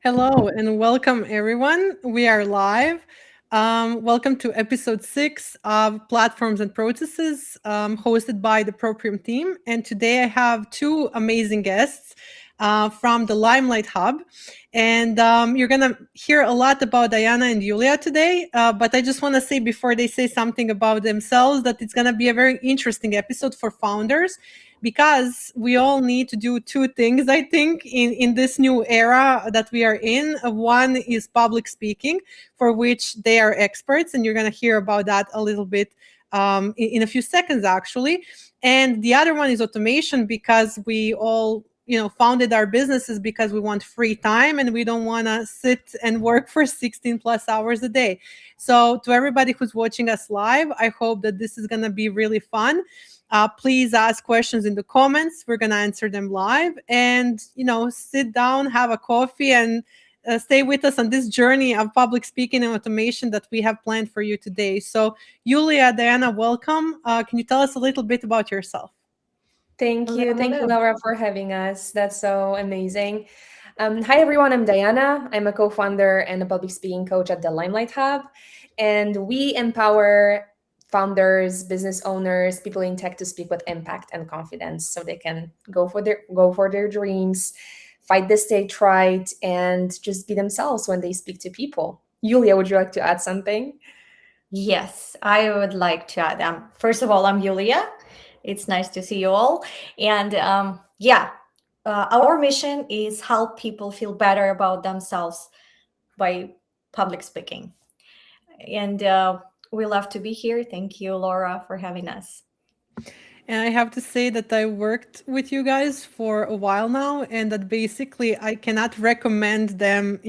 Hello and welcome, everyone. We are live. Welcome to episode 6 of Platforms and Processes, hosted by the Proprium team. And today I have two amazing guests from the Limelight Hub. And you're going to hear a lot about Diana and Yulia today. But I just want to say before they say something about themselves that it's going to be a very interesting episode for founders, because we all need to do two things, I think, in this new era that we are in. One is public speaking, for which they are experts, and you're going to hear about that a little bit in a few seconds, actually. And the other one is automation, because we all founded our businesses because we want free time and we don't want to sit and work for 16 plus hours a day. So to everybody who's watching us live, I hope that this is going to be really fun. Please ask questions in the comments. We're going to answer them live. And, sit down, have a coffee, and stay with us on this journey of public speaking and automation that we have planned for you today. So, Yulia, Diana, welcome. Can you tell us a little bit about yourself? Thank you. Thank you, Laura, for having us. That's so amazing. Hi, everyone. I'm Diana. I'm a co-founder and a public speaking coach at the Limelight Hub. And we empower founders, business owners, people in tech to speak with impact and confidence so they can go for their dreams, fight the stage right, and just be themselves when they speak to people. Yulia, would you like to add something? Yes, I would like to add. First of all, I'm Yulia. It's nice to see you all. And our mission is help people feel better about themselves by public speaking. And we love to be here. Thank you, Laura, for having us. And I have to say that I worked with you guys for a while now, and that basically I cannot recommend them,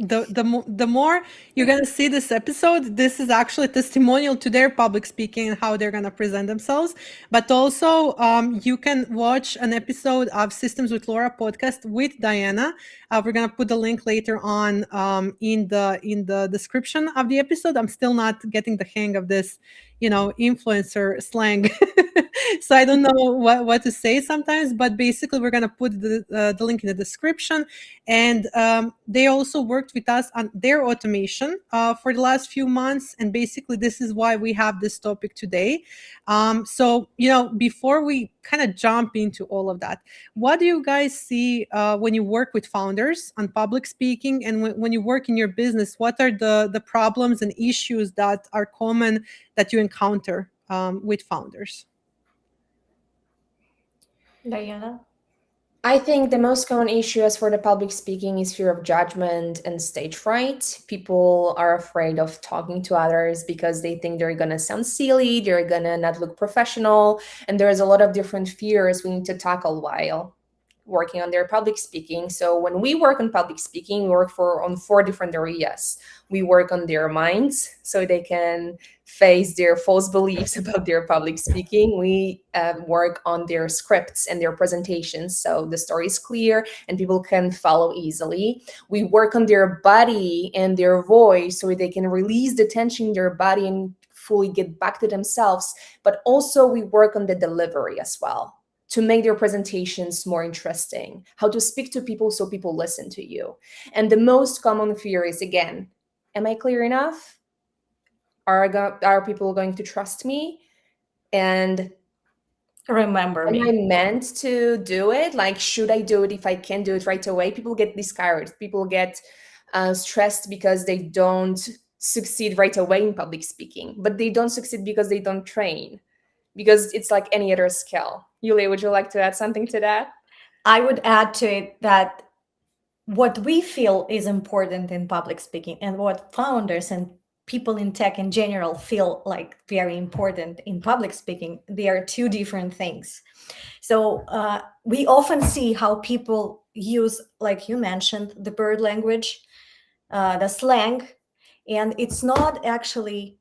the more you're going to see this episode, this is actually a testimonial to their public speaking and how they're going to present themselves. But also, you can watch an episode of Systems with Laura podcast with Diana. We're going to put the link later on in the description of the episode. I'm still not getting the hang of this, influencer slang. So I don't know what to say sometimes, but basically we're going to put the link in the description. And they also worked with us on their automation for the last few months. And basically this is why we have this topic today. So, before we kind of jump into all of that, what do you guys see when you work with founders on public speaking, and when you work in your business? What are the problems and issues that are common that you encounter with founders? Diana? I think the most common issue as for the public speaking is fear of judgment and stage fright. People are afraid of talking to others because they think they're going to sound silly, they're going to not look professional, and there's a lot of different fears we need to tackle while working on their public speaking. So when we work on public speaking, we work on 4 different areas. We work on their minds so they can face their false beliefs about their public speaking. We work on their scripts and their presentations so the story is clear and people can follow easily. We work on their body and their voice so they can release the tension in their body and fully get back to themselves. But also we work on the delivery as well, to make their presentations more interesting, how to speak to people so people listen to you. And the most common fear is, again, am I clear enough? Are people going to trust me? And remember me. Am I meant to do it? Like, should I do it if I can do it right away? People get discouraged. People get stressed because they don't succeed right away in public speaking, but they don't succeed because they don't train, because it's like any other skill. Yulia, would you like to add something to that? I would add to it that what we feel is important in public speaking and what founders and people in tech in general feel like very important in public speaking, they are 2 different things. So we often see how people use, like you mentioned, the bird language, the slang, and it's not actually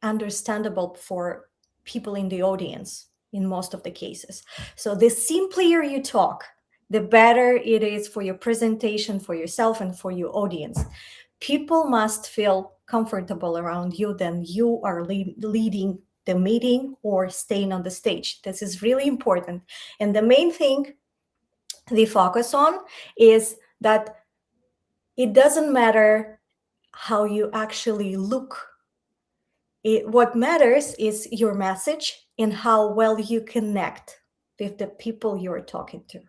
understandable for people in the audience in most of the cases. So the simpler you talk, the better it is for your presentation, for yourself, and for your audience. People must feel comfortable around you, then you are leading the meeting or staying on the stage. This is really important. And the main thing they focus on is that it doesn't matter how you actually look. What matters is your message and how well you connect with the people you're talking to.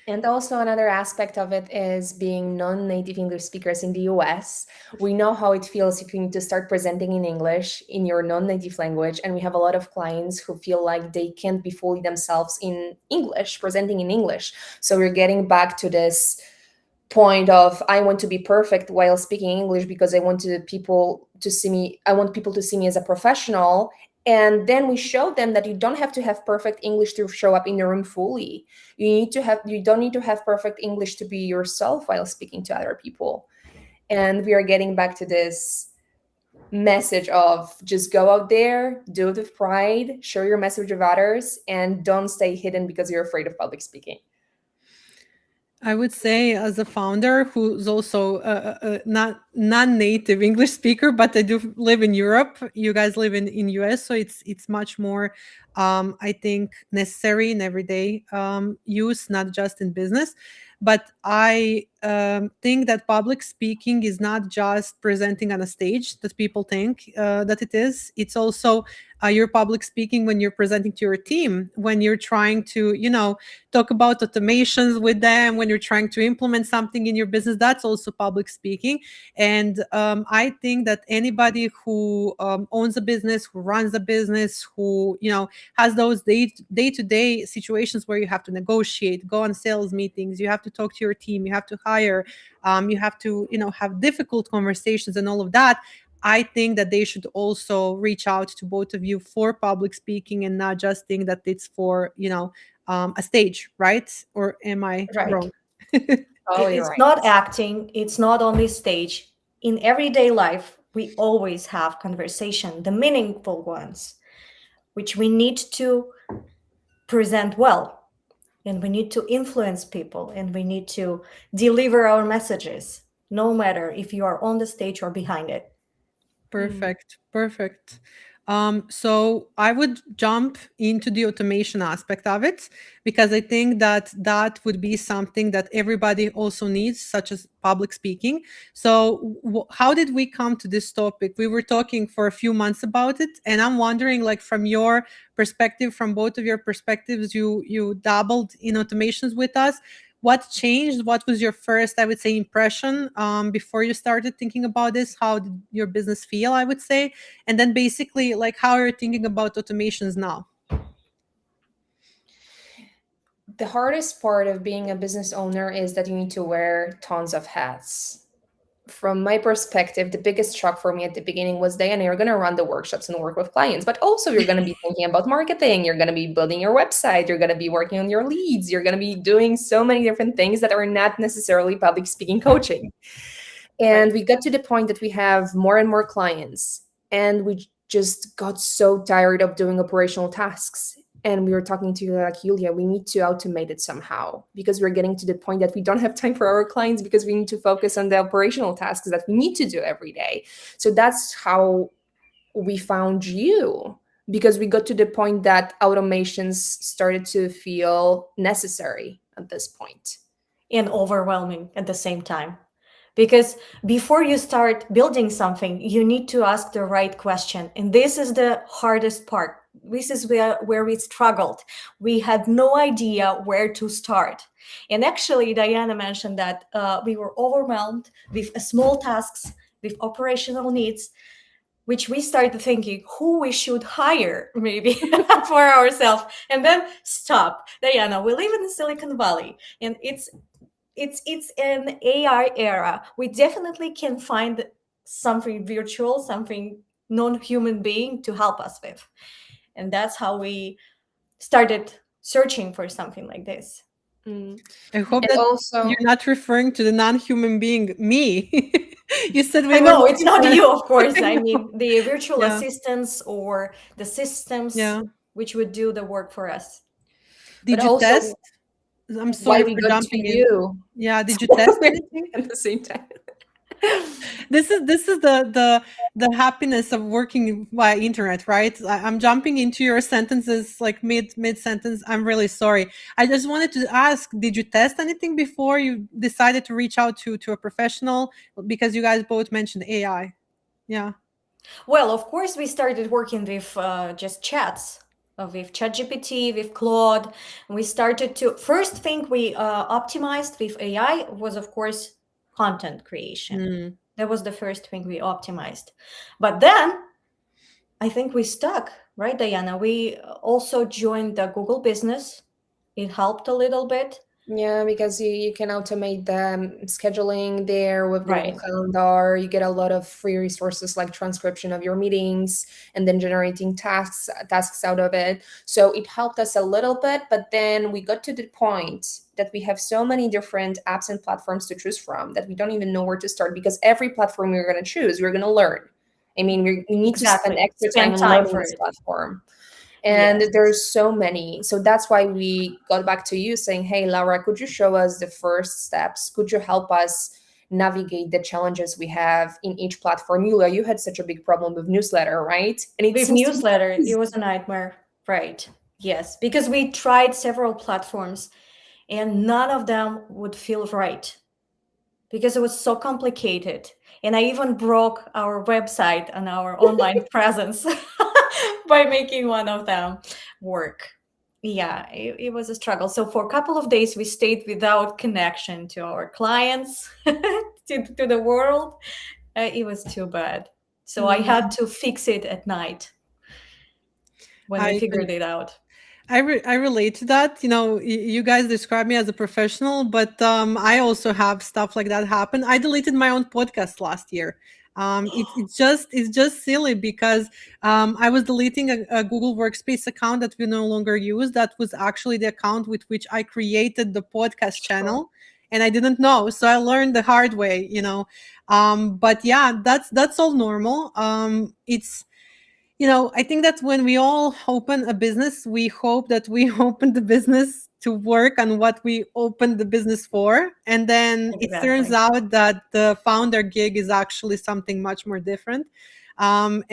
And also another aspect of it is being non-native English speakers in the US. We know how it feels if you need to start presenting in English in your non-native language. And we have a lot of clients who feel like they can't be fully themselves in English, presenting in English. So we're getting back to this point of I want to be perfect while speaking English because I want people to see me as a professional. And then we show them that you don't have to have perfect English to show up in the room fully. You don't need to have perfect English to be yourself while speaking to other people. And we are getting back to this message of just go out there, do it with pride, share your message with others, and don't stay hidden because you're afraid of public speaking. I would say, as a founder who's also not non-native English speaker, but I do live in Europe. You guys live in US, so it's much more, I think, necessary in everyday use, not just in business. But I think that public speaking is not just presenting on a stage that people think that it is. It's also your public speaking when you're presenting to your team, when you're trying to, talk about automations with them, when you're trying to implement something in your business. That's also public speaking. And I think that anybody who owns a business, who runs a business, who has those day-to-day situations where you have to negotiate, go on sales meetings, you have to talk to your team, you have to hire, you have to have difficult conversations and all of that. I think that they should also reach out to both of you for public speaking and not just think that it's for a stage, right? Or am I wrong? It's not acting. It's not only stage. In everyday life, we always have conversation, the meaningful ones, which we need to present well. And we need to influence people, and we need to deliver our messages, no matter if you are on the stage or behind it. Perfect. So I would jump into the automation aspect of it, because I think that would be something that everybody also needs, such as public speaking. So how did we come to this topic? We were talking for a few months about it, and I'm wondering, like, from your perspective, from both of your perspectives, you dabbled in automations with us. What changed? What was your first, I would say, impression before you started thinking about this? How did your business feel, I would say? And then basically, like, how are you thinking about automations now? The hardest part of being a business owner is that you need to wear tons of hats. From my perspective, the biggest shock for me at the beginning was, Diana, you're going to run the workshops and work with clients, but also you're going to be thinking about marketing. You're going to be building your website. You're going to be working on your leads. You're going to be doing so many different things that are not necessarily public speaking coaching. And we got to the point that we have more and more clients, and we just got so tired of doing operational tasks. And we were talking to like, Yulia, we need to automate it somehow, because we're getting to the point that we don't have time for our clients because we need to focus on the operational tasks that we need to do every day. So that's how we found you, because we got to the point that automations started to feel necessary at this point. And overwhelming at the same time. Because before you start building something, you need to ask the right question. And this is the hardest part. This is where we struggled. We had no idea where to start. And actually, Diana mentioned that we were overwhelmed with small tasks, with operational needs, which we started thinking who we should hire maybe for ourselves. And then stop. Diana, we live in the Silicon Valley, and it's an AI era. We definitely can find something virtual, something non-human being to help us with. And that's how we started searching for something like this. I hope that also, you're not referring to the non-human being, me. You said we know it's not you, of course. I mean, the virtual assistants or the systems which would do the work for us. Did you test? I'm sorry for jumping in. Yeah, did you test anything at the same time? This is the happiness of working via internet, right? I'm jumping into your sentences like mid sentence. I'm really sorry. I just wanted to ask, did you test anything before you decided to reach out to a professional? Because you guys both mentioned AI. Yeah. Well, of course, we started working with just chats, with ChatGPT, with Claude. We started to, first thing we optimized with AI was, of course, content creation. Mm. That was the first thing we optimized. But then I think we stuck, right, Diana? We also joined the Google Business. It helped a little bit. Yeah, because you can automate the scheduling there with Google Right. Calendar. You get a lot of free resources like transcription of your meetings and then generating tasks out of it. So it helped us a little bit, but then we got to the point that we have so many different apps and platforms to choose from that we don't even know where to start, because every platform we're going to choose, we're going to learn. I mean, we need to spend Exactly. extra Spend time time learning for this it. platform. And Yes. there's so many. So that's why we got back to you saying, hey, Laura, could you show us the first steps? Could you help us navigate the challenges we have in each platform? Yulia, you had such a big problem with newsletter, right? And it With seems to be newsletter, easy. it was a nightmare. Right. Yes. Because we tried several platforms and none of them would feel right because it was so complicated. And I even broke our website and our online presence by making one of them work. Yeah, it was a struggle. So for a couple of days, we stayed without connection to our clients, to the world. It was too bad. So I had to fix it at night when we I figured it out. I relate to that. You know, you guys describe me as a professional, but I also have stuff like that happen. I deleted my own podcast last year. It's just silly because I was deleting a Google Workspace account that we no longer use. That was actually the account with which I created the podcast Sure. channel, and I didn't know, so I learned the hard way. You know, but yeah, that's all normal. I think that when we all open a business, we hope that we open the business to work on what we opened the business for. And then it turns Exactly. out that the founder gig is actually something much more different. And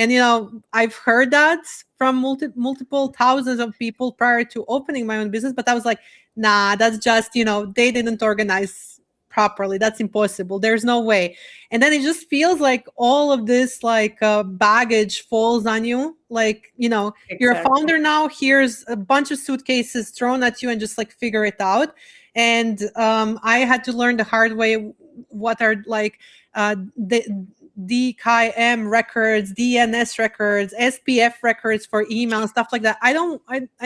I've heard that from multiple thousands of people prior to opening my own business, but I was like, nah, that's just, they didn't organize properly. That's impossible. There's no way. And then it just feels like all of this like baggage falls on you, like you're a Exactly. founder now, here's a bunch of suitcases thrown at you and just like figure it out. And I had to learn the hard way what are like the DKIM records, DNS records, SPF records for email, stuff like that. I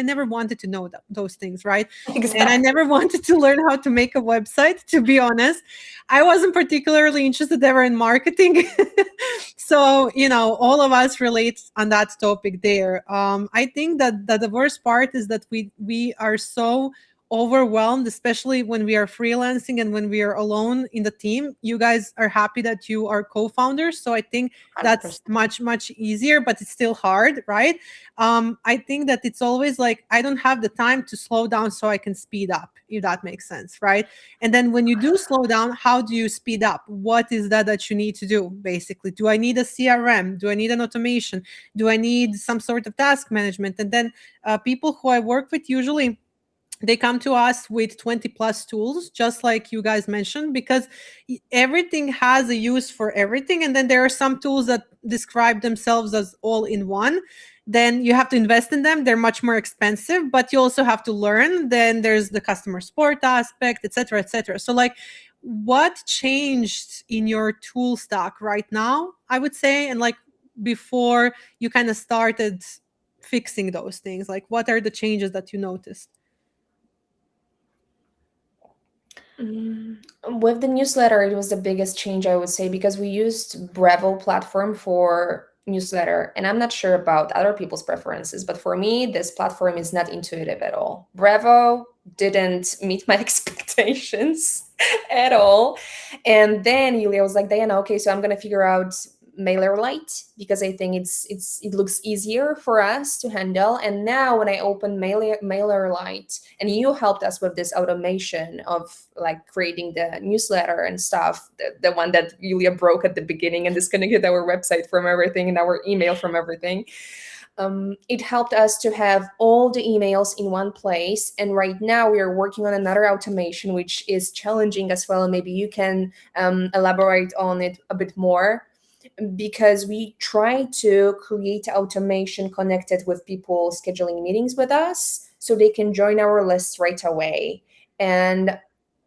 never wanted to know those things, right? And I Exactly. never wanted to learn how to make a website, to be honest. I wasn't particularly interested ever in marketing. So, all of us relate on that topic there. I think that the worst part is that we are so overwhelmed, especially when we are freelancing and when we are alone in the team. You guys are happy that you are co-founders, so I think that's 100%. much easier, but it's still hard, right? I think that it's always like I don't have the time to slow down so I can speed up, if that makes sense, right? And then when you do slow down, how do you speed up? What is that you need to do? Basically, do I need a CRM? Do I need an automation? Do I need some sort of task management? And then people who I work with usually they come to us with 20 plus tools, just like you guys mentioned, because everything has a use for everything. And then there are some tools that describe themselves as all in one. Then you have to invest in them. They're much more expensive, but you also have to learn. Then there's the customer support aspect, et cetera, et cetera. So like, what changed in your tool stack right now, I would say, and like before you kind of started fixing those things, like what are the changes that you noticed? With the newsletter, it was the biggest change, I would say, because we used Bravo platform for newsletter. And I'm not sure about other people's preferences, but for me, this platform is not intuitive at all. Bravo didn't meet my expectations at all. And then Yulia was like, Diana, okay, so I'm going to figure out MailerLite because I think it looks easier for us to handle. And now when I open MailerLite, and you helped us with this automation of like creating the newsletter and stuff, the one that Yulia broke at the beginning and disconnected our website from everything and our email from everything. It helped us to have all the emails in one place. And right now we are working on another automation, which is challenging as well. Maybe you can elaborate on it a bit more, because we try to create automation connected with people scheduling meetings with us so they can join our list right away. And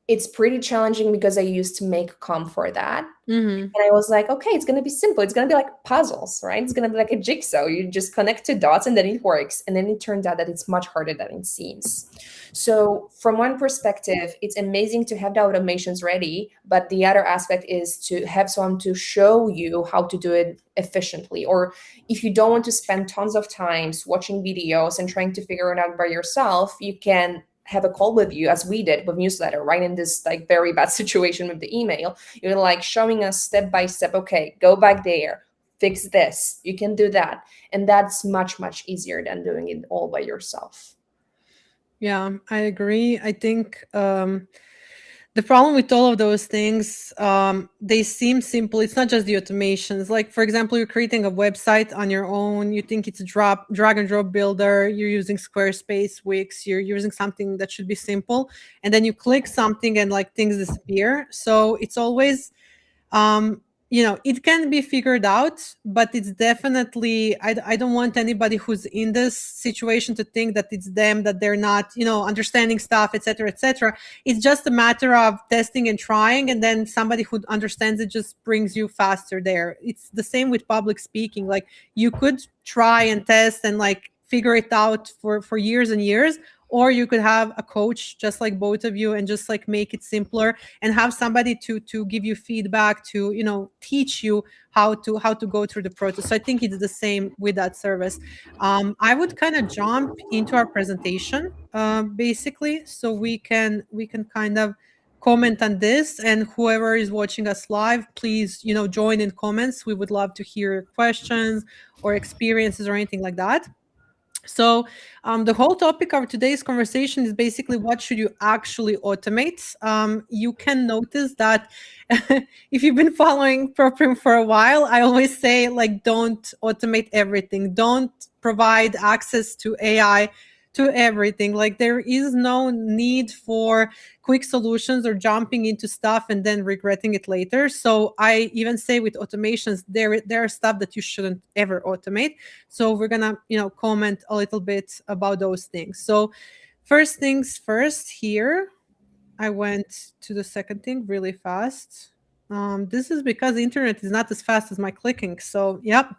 it's pretty challenging because I used to make com for that. Mm-hmm. And I was like, okay, it's going to be simple. It's going to be like puzzles, right? It's going to be like a jigsaw. You just connect two dots and then it works. And then it turned out that it's much harder than it seems. So from one perspective, it's amazing to have the automations ready. But the other aspect is to have someone to show you how to do it efficiently. Or if you don't want to spend tons of time watching videos and trying to figure it out by yourself, you can have a call with you, as we did with newsletter, right? In this like very bad situation with the email, you're like showing us step by step, okay, go back there, fix this, you can do that. And that's much, much easier than doing it all by yourself. Yeah, I agree. I think the problem with all of those things, they seem simple. It's not just the automations. Like, for example, you're creating a website on your own. You think it's a drag and drop builder. You're using Squarespace, Wix. You're using something that should be simple. And then you click something and like things disappear. So it's always, it can be figured out, but it's definitely, I don't want anybody who's in this situation to think that it's them, that they're not, understanding stuff, etc., etc. It's just a matter of testing and trying, and then somebody who understands it just brings you faster there. It's the same with public speaking. Like, you could try and test and like figure it out for years and years, or you could have a coach just like both of you and just like make it simpler and have somebody to give you feedback, to teach you how to go through the process. So I think it's the same with that service. I would kind of jump into our presentation basically, so we can kind of comment on this, and whoever is watching us live, please join in comments. We would love to hear questions or experiences or anything like that. So the whole topic of today's conversation is basically, what should you actually automate? You can notice that if you've been following Proprium for a while, I always say, like, don't automate everything. Don't provide access to AI to everything. Like, there is no need for quick solutions or jumping into stuff and then regretting it later. So I even say with automations, there are stuff that you shouldn't ever automate. So we're gonna comment a little bit about those things. So first things first, here I went to the second thing really fast. This is because the internet is not as fast as my clicking. So yep.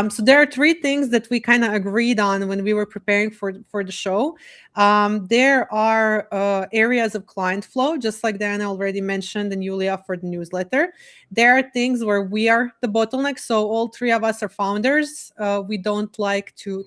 So there are three things that we kind of agreed on when we were preparing for the show. There are areas of client flow, just like Diana already mentioned, and Yulia for the newsletter. There are things where we are the bottleneck. So all three of us are founders. We don't like to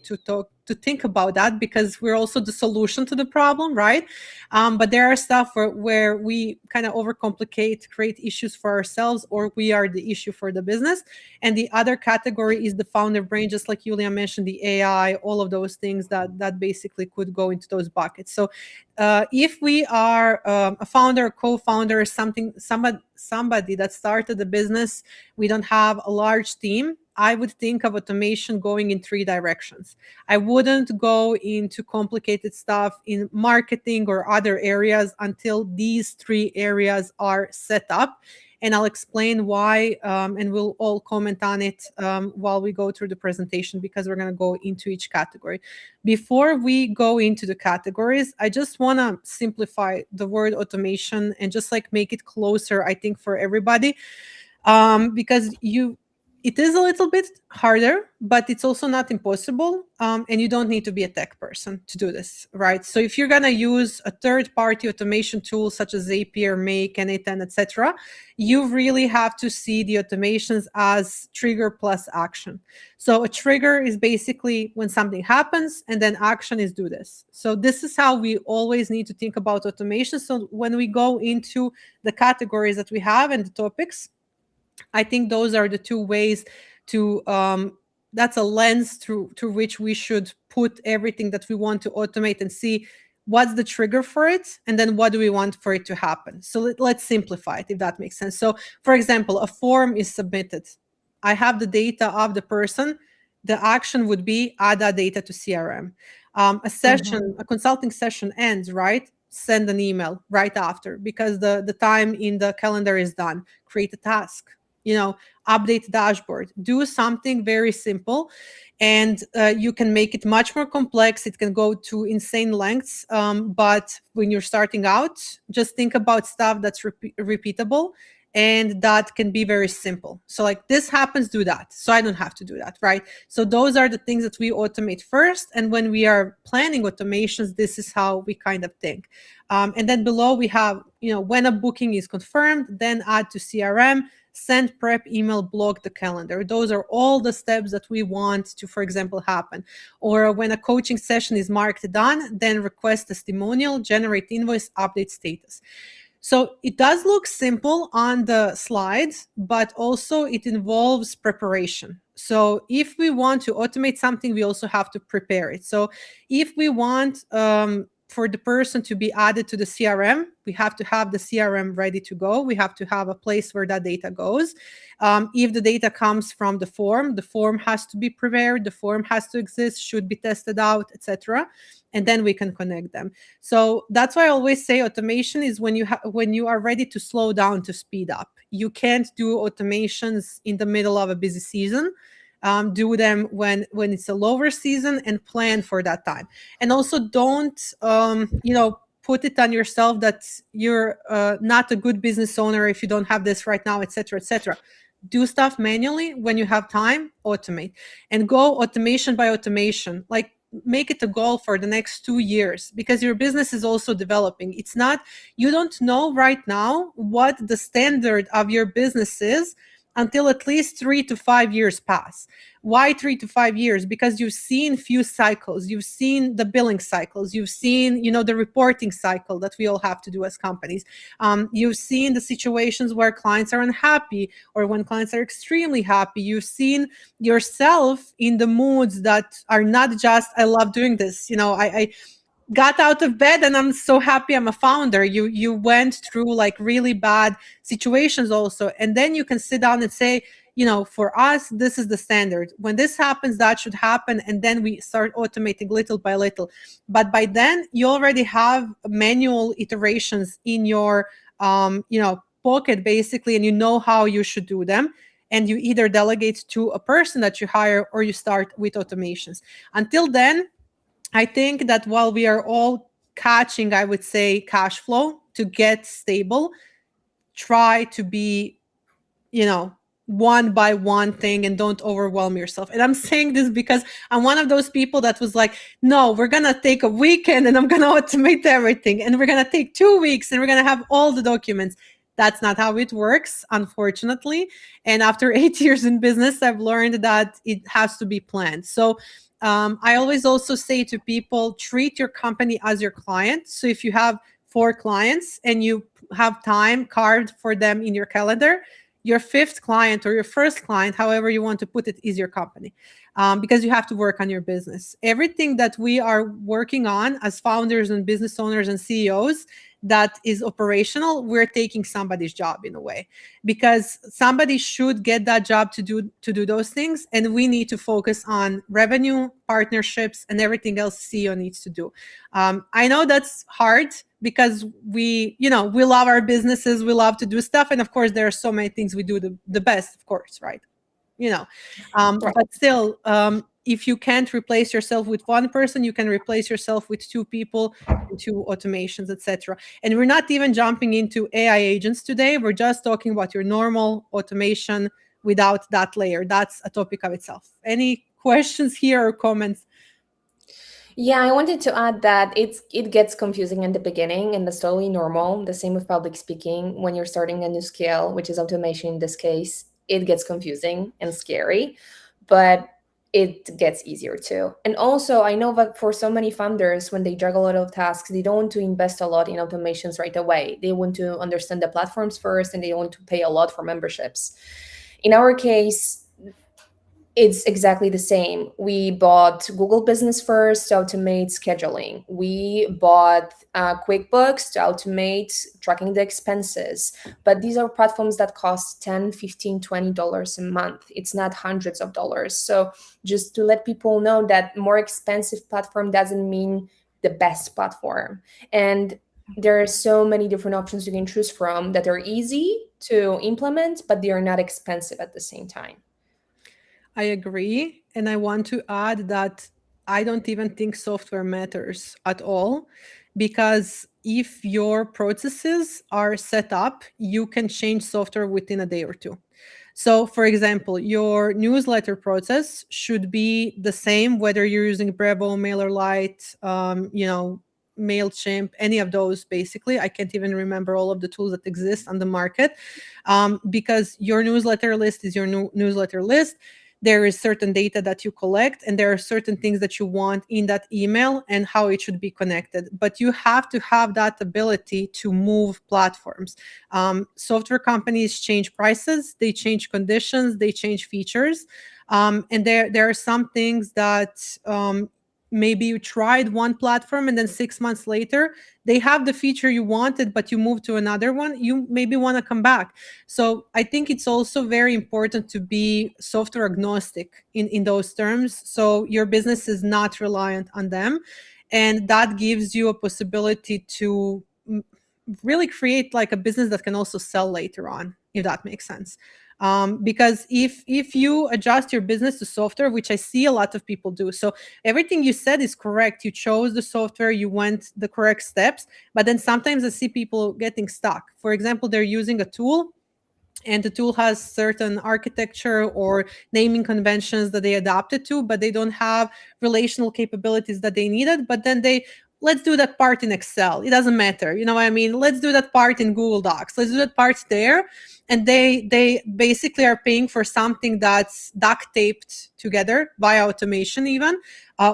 think about that because we're also the solution to the problem, right? But there are stuff where we kind of overcomplicate, create issues for ourselves, or we are the issue for the business. And the other category is the founder brain, just like Yulia mentioned, the AI, all of those things that basically could go into those buckets. So if we are a founder, co-founder, somebody that started a business, we don't have a large team, I would think of automation going in three directions. I wouldn't go into complicated stuff in marketing or other areas until these three areas are set up. And I'll explain why, and we'll all comment on it while we go through the presentation, because we're going to go into each category. Before we go into the categories, I just want to simplify the word automation and just like make it closer, I think, for everybody, because it is a little bit harder, but it's also not impossible. And you don't need to be a tech person to do this, right? So if you're going to use a third-party automation tool such as Zapier, Make, N8N, etc., you really have to see the automations as trigger plus action. So a trigger is basically when something happens, and then action is do this. So this is how we always need to think about automation. So when we go into the categories that we have and the topics, I think those are the two ways to that's a lens through which we should put everything that we want to automate and see what's the trigger for it, and then what do we want for it to happen. So let's simplify it, if that makes sense. So for example, a form is submitted. I have the data of the person. The action would be add that data to CRM. A session, a consulting session ends, right? Send an email right after, because the time in the calendar is done. Create a task, update the dashboard, do something very simple. And you can make it much more complex. It can go to insane lengths. But when you're starting out, just think about stuff that's repeatable and that can be very simple. So like, this happens, do that, so I don't have to do that, right? So those are the things that we automate first. And when we are planning automations, this is how we kind of think. And then below we have, when a booking is confirmed, then add to CRM, send prep email, block the calendar. Those are all the steps that we want to, for example, happen. Or when a coaching session is marked done, then request testimonial, generate invoice, update status. So it does look simple on the slides, but also it involves preparation. So if we want to automate something, we also have to prepare it. So if we want for the person to be added to the CRM, we have to have the CRM ready to go. We have to have a place where that data goes. If the data comes from the form has to be prepared, the form has to exist, should be tested out, etc. And then we can connect them. So that's why I always say automation is when you are ready to slow down to speed up. You can't do automations in the middle of a busy season. Do them when it's a lower season and plan for that time. And also don't put it on yourself that you're not a good business owner if you don't have this right now, etc., etc. Do stuff manually. When you have time, automate, and go automation by automation. Like, make it a goal for the next 2 years, because your business is also developing. It's not, you don't know right now what the standard of your business is until at least 3 to 5 years pass. Why 3 to 5 years? Because you've seen few cycles, you've seen the billing cycles, you've seen, the reporting cycle that we all have to do as companies. You've seen the situations where clients are unhappy or when clients are extremely happy. You've seen yourself in the moods that are not just, I love doing this. I got out of bed and I'm so happy I'm a founder. You went through like really bad situations also. And then you can sit down and say, for us, this is the standard. When this happens, that should happen. And then we start automating little by little. But by then you already have manual iterations in your, pocket basically, and you know how you should do them. And you either delegate to a person that you hire or you start with automations. Until then, I think that while we are all catching, I would say, cash flow to get stable, try to be, one by one thing, and don't overwhelm yourself. And I'm saying this because I'm one of those people that was like, no, we're going to take a weekend and I'm going to automate everything. And we're going to take 2 weeks and we're going to have all the documents. That's not how it works, unfortunately. And after 8 years in business, I've learned that it has to be planned. So I always also say to people, treat your company as your client. So if you have 4 clients and you have time carved for them in your calendar, your 5th client or your 1st client, however you want to put it, is your company, because you have to work on your business. Everything that we are working on as founders and business owners and CEOs that is operational, we're taking somebody's job in a way, because somebody should get that job to do those things, and we need to focus on revenue, partnerships, and everything else CEO needs to do. I know that's hard because we love our businesses, we love to do stuff, and of course there are so many things we do the best, of course, right? Right. But still, if you can't replace yourself with one person, you can replace yourself with 2 people, 2 automations, etc. And we're not even jumping into AI agents today. We're just talking about your normal automation without that layer. That's a topic of itself. Any questions here or comments? Yeah, I wanted to add that it gets confusing in the beginning, and that's totally normal. The same with public speaking. When you're starting a new skill, which is automation in this case, it gets confusing and scary. But it gets easier too. And also, I know that for so many founders, when they juggle a lot of tasks, they don't want to invest a lot in automations right away. They want to understand the platforms first, and they want to pay a lot for memberships. In our case, it's exactly the same. We bought Google Business first to automate scheduling. We bought QuickBooks to automate tracking the expenses. But these are platforms that cost $10, $15, $20 a month. It's not hundreds of dollars. So just to let people know that more expensive platform doesn't mean the best platform. And there are so many different options you can choose from that are easy to implement, but they are not expensive at the same time. I agree. And I want to add that I don't even think software matters at all, because if your processes are set up, you can change software within a day or two. So, for example, your newsletter process should be the same whether you're using Brevo, MailerLite, MailChimp, any of those. Basically, I can't even remember all of the tools that exist on the market, because your newsletter list is your newsletter list. There is certain data that you collect, and there are certain things that you want in that email and how it should be connected. But you have to have that ability to move platforms. Software companies change prices, they change conditions, they change features. And there are some things that maybe you tried one platform and then 6 months later they have the feature you wanted, but you move to another one, you maybe want to come back. So I think it's also very important to be software agnostic in those terms, so your business is not reliant on them, and that gives you a possibility to really create like a business that can also sell later on, if that makes sense. Because if you adjust your business to software, which I see a lot of people do, so everything you said is correct. You chose the software, you went the correct steps, but then sometimes I see people getting stuck. For example, they're using a tool, and the tool has certain architecture or naming conventions that they adapted to, but they don't have relational capabilities that they needed. But then let's do that part in Excel. It doesn't matter. You know what I mean? Let's do that part in Google Docs. Let's do that part there. And they basically are paying for something that's duct taped together by automation even,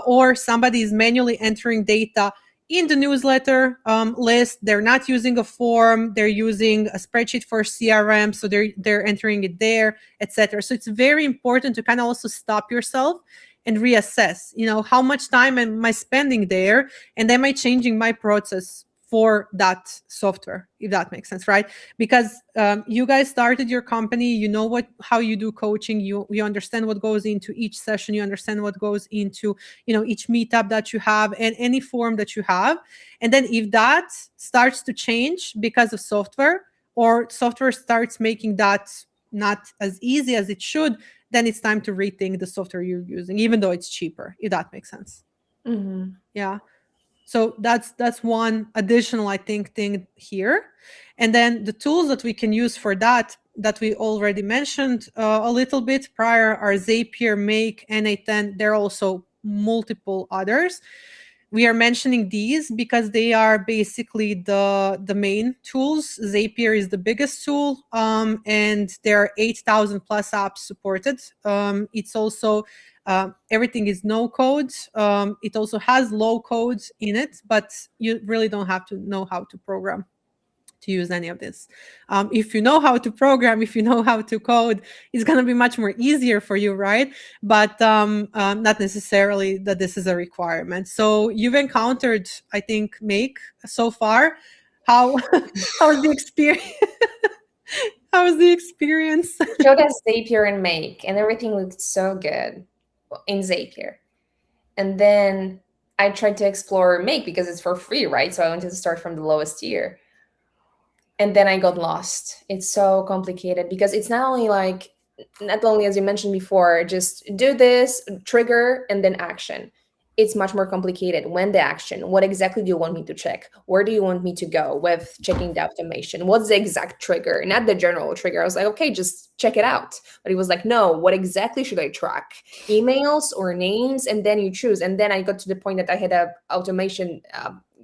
or somebody is manually entering data in the newsletter list. They're not using a form, they're using a spreadsheet for CRM, so they're entering it there, etc. So it's very important to kind of also stop yourself and reassess, how much time am I spending there, and am I changing my process for that software, if that makes sense, right? Because you guys started your company, how you do coaching, you understand what goes into each session, you understand what goes into each meetup that you have and any form that you have. And then if that starts to change because of software, or software starts making that not as easy as it should, then it's time to rethink the software you're using, even though it's cheaper, if that makes sense. Mm-hmm. Yeah. So that's one additional, I think, thing here. And then the tools that we can use for that we already mentioned a little bit prior are Zapier, Make, N8N. There are also multiple others. We are mentioning these because they are basically the main tools. Zapier is the biggest tool, and there are 8,000 plus apps supported. It's also everything is no code. It also has low code in it, but you really don't have to know how to program to use any of this. If you know how to program, if you know how to code, it's going to be much more easier for you, right? But not necessarily that this is a requirement. So you've encountered, I think, Make so far. How was the experience? How was the experience? Showed us Zapier and Make, and everything looked so good in Zapier. And then I tried to explore Make because it's for free, right? So I wanted to start from the lowest tier. And then I got lost. It's so complicated because it's not only, as you mentioned before, just do this, trigger, and then action. It's much more complicated. When the action, what exactly do you want me to check? Where do you want me to go with checking the automation? What's the exact trigger? Not the general trigger. I was like, okay, just check it out. But he was like, no, what exactly should I track? Emails or names? And then you choose. And then I got to the point that I had a automation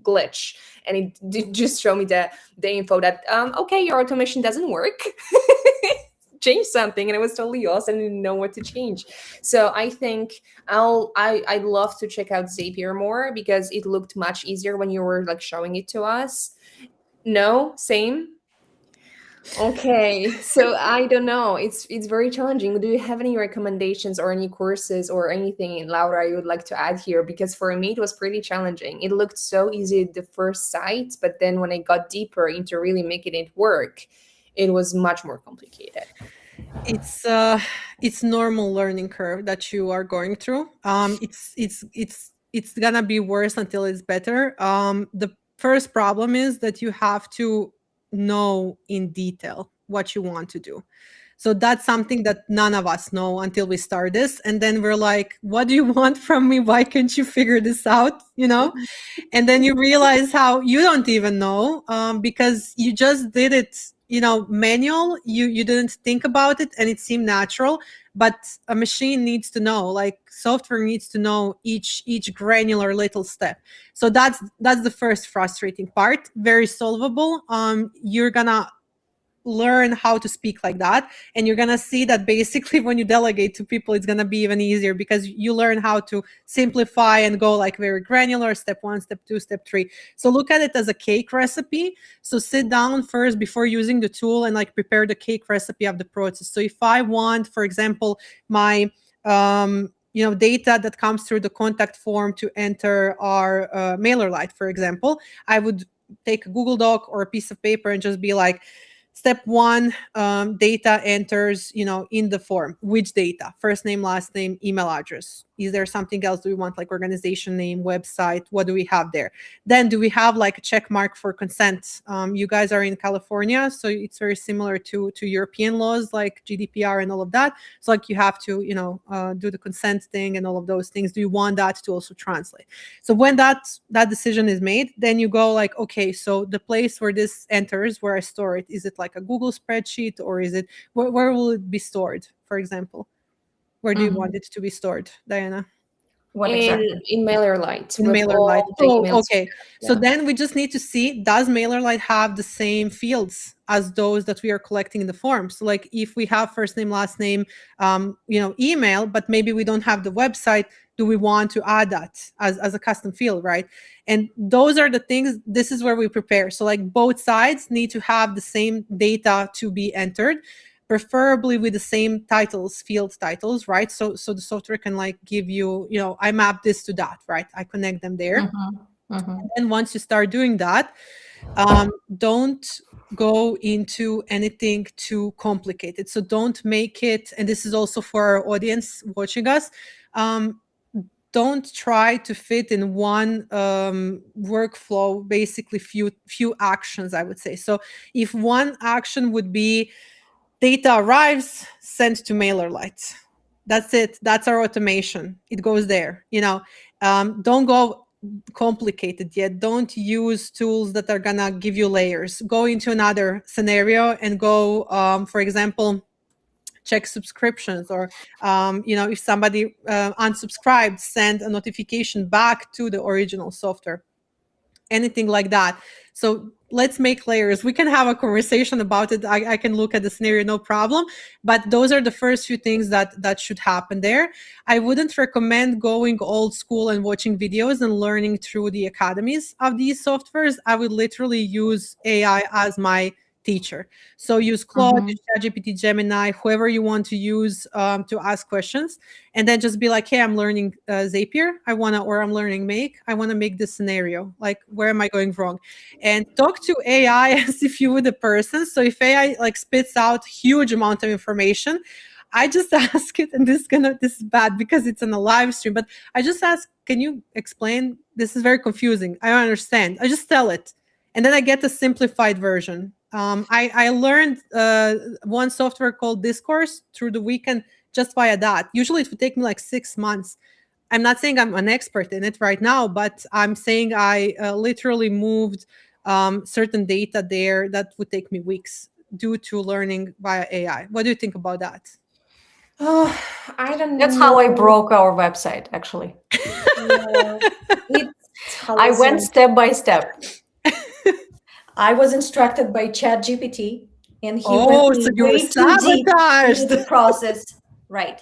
glitch, and it did just show me the info that okay, your automation doesn't work. change something, and I was totally lost and didn't know what to change. So I think I'd love to check out Zapier more, because it looked much easier when you were like showing it to us. No, same. Okay, so I don't know. It's very challenging. Do you have any recommendations or any courses or anything, Laura, you would like to add here? Because for me, it was pretty challenging. It looked so easy at the first sight, but then when I got deeper into really making it work, it was much more complicated. It's normal learning curve that you are going through. It's gonna be worse until it's better. The first problem is that you have to know in detail what you want to do. So that's something that none of us know until we start this, and then we're like, what do you want from me? Why can't you figure this out, and then you realize how you don't even know, because you just did it, manual. You didn't think about it and it seemed natural, but a machine needs to know, like software needs to know each granular little step. So that's the first frustrating part. Very solvable. You're gonna learn how to speak like that, and you're gonna see that basically when you delegate to people, it's gonna be even easier, because you learn how to simplify and go like very granular, step 1, step 2, step 3. So look at it as a cake recipe. So sit down first before using the tool and like prepare the cake recipe of the process. So if I want, for example, my data that comes through the contact form to enter our MailerLite, for example, I would take a Google Doc or a piece of paper and just be like, step 1, data enters, in the form. Which data? First name, last name, email address. Is there something else? Do we want like organization name, website? What do we have there? Then do we have like a check mark for consent? You guys are in California, so it's very similar to European laws like GDPR and all of that. So like you have to, do the consent thing and all of those things. Do you want that to also translate? So when that decision is made, then you go like, okay, so the place where this enters, where I store it, is it like a Google spreadsheet, or is it, where will it be stored, for example? Where do you want it to be stored, Diana? What exactly? In MailerLite. In with all MailerLite. the Oh, emails. okay. So then we just need to see, does MailerLite have the same fields as those that we are collecting in the form? So like if we have first name, last name, email, but maybe we don't have the website, do we want to add that as a custom field, right? And those are the things, this is where we prepare. So like both sides need to have the same data to be entered, preferably with the same field titles, right? So the software can like give you, I map this to that, right? I connect them there. And then once you start doing that, don't go into anything too complicated. So don't make it, and this is also for our audience watching us, don't try to fit in one workflow, basically few actions, I would say. So if one action would be, data arrives, sent to MailerLite. That's it. That's our automation. It goes there. Don't go complicated yet. Don't use tools that are gonna give you layers. Go into another scenario and go, for example, check subscriptions, or if somebody unsubscribed, send a notification back to the original software. Anything like that. So let's make layers. We can have a conversation about it. I can look at the scenario, no problem. But those are the first few things that should happen there. I wouldn't recommend going old school and watching videos and learning through the academies of these softwares. I would literally use AI as my teacher. So use Claude, use ChatGPT, Gemini, whoever you want to use to ask questions, and then just be like, hey, I'm learning Zapier. I'm learning Make. I want to make this scenario. Like, where am I going wrong? And talk to AI as if you would a person. So if AI like spits out huge amount of information, I just ask it, and this is bad because it's on a live stream, but I just ask, can you explain? This is very confusing. I don't understand. I just tell it. And then I get a simplified version. I learned one software called Discourse through the weekend just via that. Usually it would take me like 6 months. I'm not saying I'm an expert in it right now, but I'm saying I literally moved certain data there that would take me weeks due to learning via AI. What do you think about that? Oh, I don't know. That's how I broke our website, actually. Yeah. I went step by step. I was instructed by ChatGPT And he Oh, went so you were way too deep into sabotaged. the process. Right.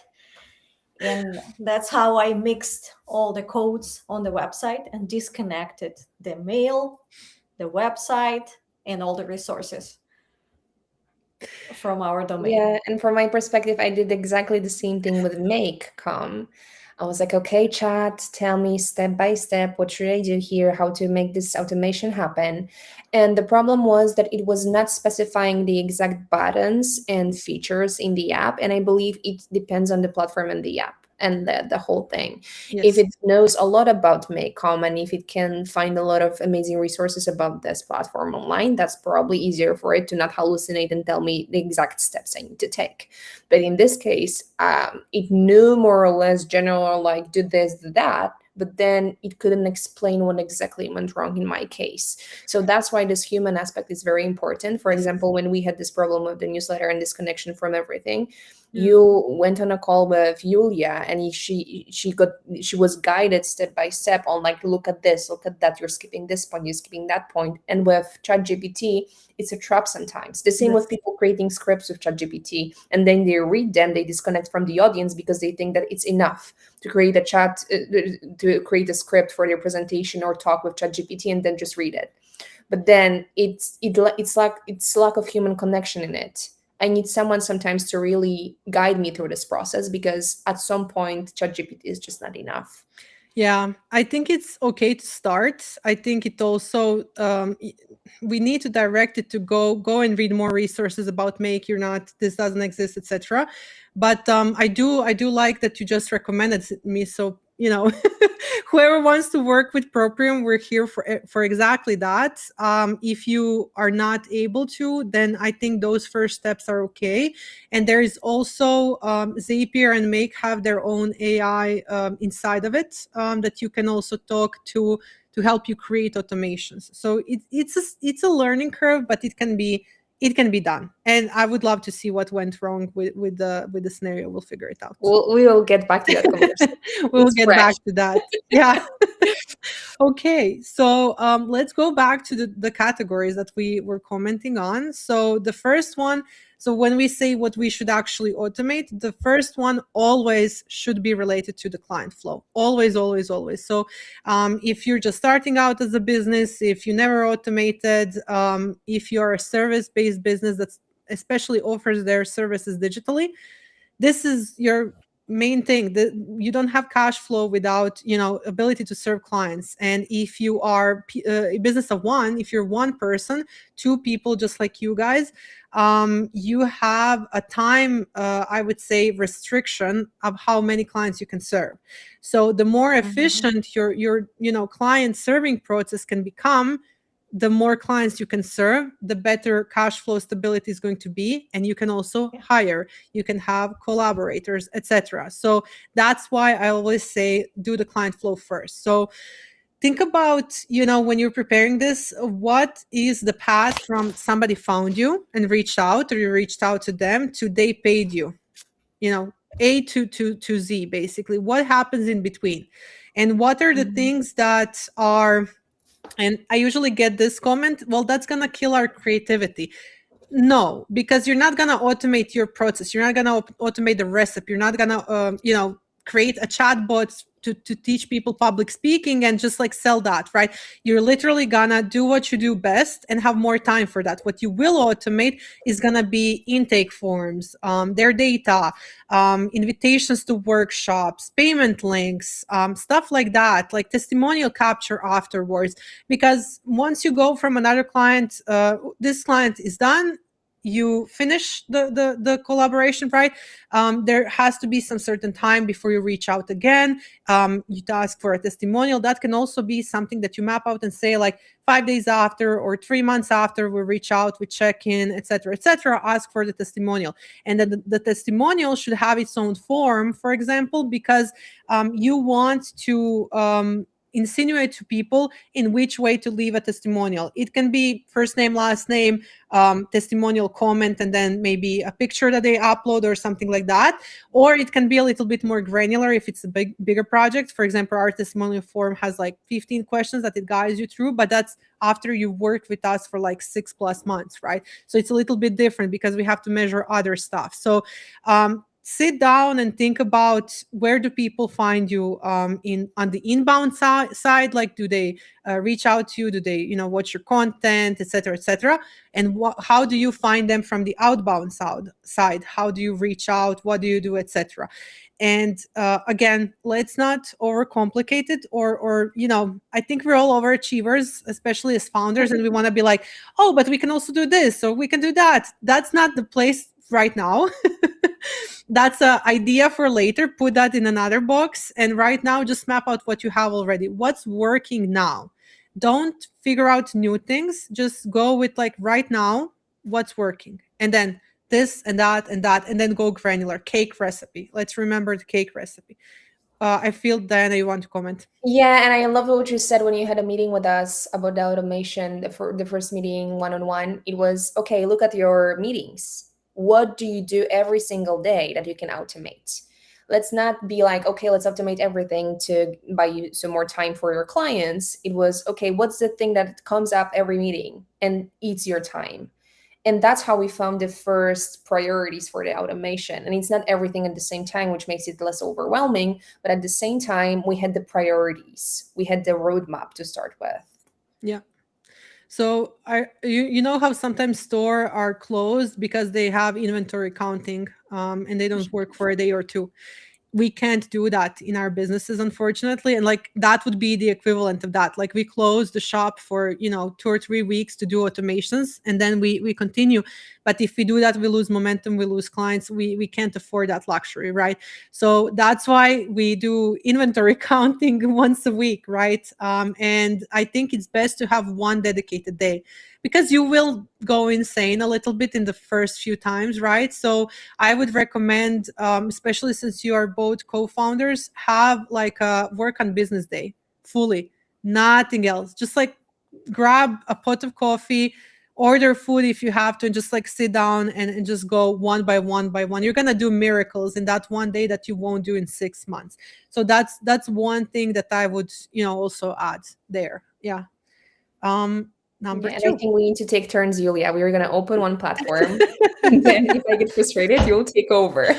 And that's how I mixed all the codes on the website and disconnected the mail, the website, and all the resources from our domain. Yeah, and from my perspective, I did exactly the same thing with Make.com. I was like, okay, chat, tell me step by step, what should I do here, how to make this automation happen. And the problem was that it was not specifying the exact buttons and features in the app. And I believe it depends on the platform and the app and the whole thing. If Yes. it knows a lot about Make.com and if it can find a lot of amazing resources about this platform online, that's probably easier for it to not hallucinate and tell me the exact steps I need to take. But in this case, it knew more or less general, like do this, do that, but then it couldn't explain what exactly went wrong in my case. So that's why this human aspect is very important. For example, when we had this problem with the newsletter and disconnection from everything, you went on a call with Yulia, and she was guided step by step on like, look at this, look at that, you're skipping this point, you're skipping that point. And with ChatGPT, it's a trap sometimes. The same with people creating scripts with ChatGPT, and then they read them, they disconnect from the audience because they think that it's enough to create a chat, to create a script for their presentation or talk with ChatGPT and then just read it. But then it's lack of human connection in it. I need someone sometimes to really guide me through this process, because at some point ChatGPT is just not enough. Yeah, I think it's okay to start. I think it also we need to direct it to go and read more resources about Make. You're not, this doesn't exist, etc. But I do like that you just recommended me. So whoever wants to work with Proprium, we're here for exactly that. If you are not able to, then I think those first steps are okay. And there is also Zapier and Make have their own AI inside of it that you can also talk to help you create automations. So it's a learning curve, but it can be done. And I would love to see what went wrong with the scenario. We'll figure it out. We will get back to that conversation. We'll get back to that. Yeah. Okay, so let's go back to the categories that we were commenting on. So the first one, so when we say what we should actually automate, the first one always should be related to the client flow. Always, always, always. So if you're just starting out as a business, if you never automated, if you're a service-based business that especially offers their services digitally, this is your main thing. That you don't have cash flow without ability to serve clients. And if you are a business of one, if you're one person, two people, just like you guys, you have a time, I would say, restriction of how many clients you can serve. So the more efficient your client serving process can become, the more clients you can serve, the better cash flow stability is going to be. And you can also hire, you can have collaborators, etc. So that's why I always say do the client flow first. So think about, when you're preparing this, what is the path from somebody found you and reached out, or you reached out to them, to they paid you, A to Z, basically. What happens in between? And what are the things that are, and I usually get this comment, well, that's going to kill our creativity. No, because you're not going to automate your process. You're not going to automate the recipe. You're not going to, create a chatbot to teach people public speaking and just like sell that, right? You're literally gonna do what you do best and have more time for that. What you will automate is gonna be intake forms, their data, invitations to workshops, payment links, stuff like that, like testimonial capture afterwards. Because once you go from another client, this client is done, you finish the collaboration, right? There has to be some certain time before you reach out again. You ask for a testimonial. That can also be something that you map out and say, like, 5 days after or 3 months after, we reach out, we check in, etc., etc. Ask for the testimonial. And then the testimonial should have its own form, for example, because you want to insinuate to people in which way to leave a testimonial. It can be first name, last name, testimonial comment, and then maybe a picture that they upload or something like that. Or it can be a little bit more granular if it's a bigger project. For example, our testimonial form has like 15 questions that it guides you through, but that's after you worked with us for like 6+ months, right? So it's a little bit different because we have to measure other stuff. So sit down and think about where do people find you on the inbound side. Like, do they reach out to you? Do they, watch your content, etc., etc.? And how do you find them from the outbound side? How do you reach out? What do you do, etc.? And again, let's not overcomplicate it, or I think we're all overachievers, especially as founders, and we want to be like, oh, but we can also do this, or we can do that. That's not the place right now. That's an idea for later. Put that in another box. And right now, just map out what you have already. What's working now? Don't figure out new things. Just go with like right now, what's working. And then this and that, and then go granular. Cake recipe. Let's remember the cake recipe. I feel, Diana, you want to comment? Yeah, and I love what you said when you had a meeting with us about the automation, the first meeting one-on-one. It was, okay, look at your meetings. What do you do every single day that you can automate? Let's not be like, okay, let's automate everything to buy you some more time for your clients. It was, okay, what's the thing that comes up every meeting and eats your time? And that's how we found the first priorities for the automation. And it's not everything at the same time, which makes it less overwhelming. But at the same time, we had the priorities. We had the roadmap to start with. Yeah. So you know how sometimes stores are closed because they have inventory counting and they don't work for a day or two. We can't do that in our businesses, unfortunately. And like that would be the equivalent of that. Like we close the shop for 2 or 3 weeks to do automations, and then we continue. But if we do that, we lose momentum, we lose clients. We can't afford that luxury, right? So that's why we do inventory counting once a week, right? And I think it's best to have one dedicated day, because you will go insane a little bit in the first few times, right? So I would recommend, especially since you are both co-founders, have like a work on business day fully, nothing else. Just like grab a pot of coffee, order food if you have to, and just like sit down and just go one by one by one. You're gonna do miracles in that one day that you won't do in 6 months. So that's one thing that I would also add there. Yeah. Number 2. I think we need to take turns, Yulia. We were going to open one platform, and then if I get frustrated, you'll take over.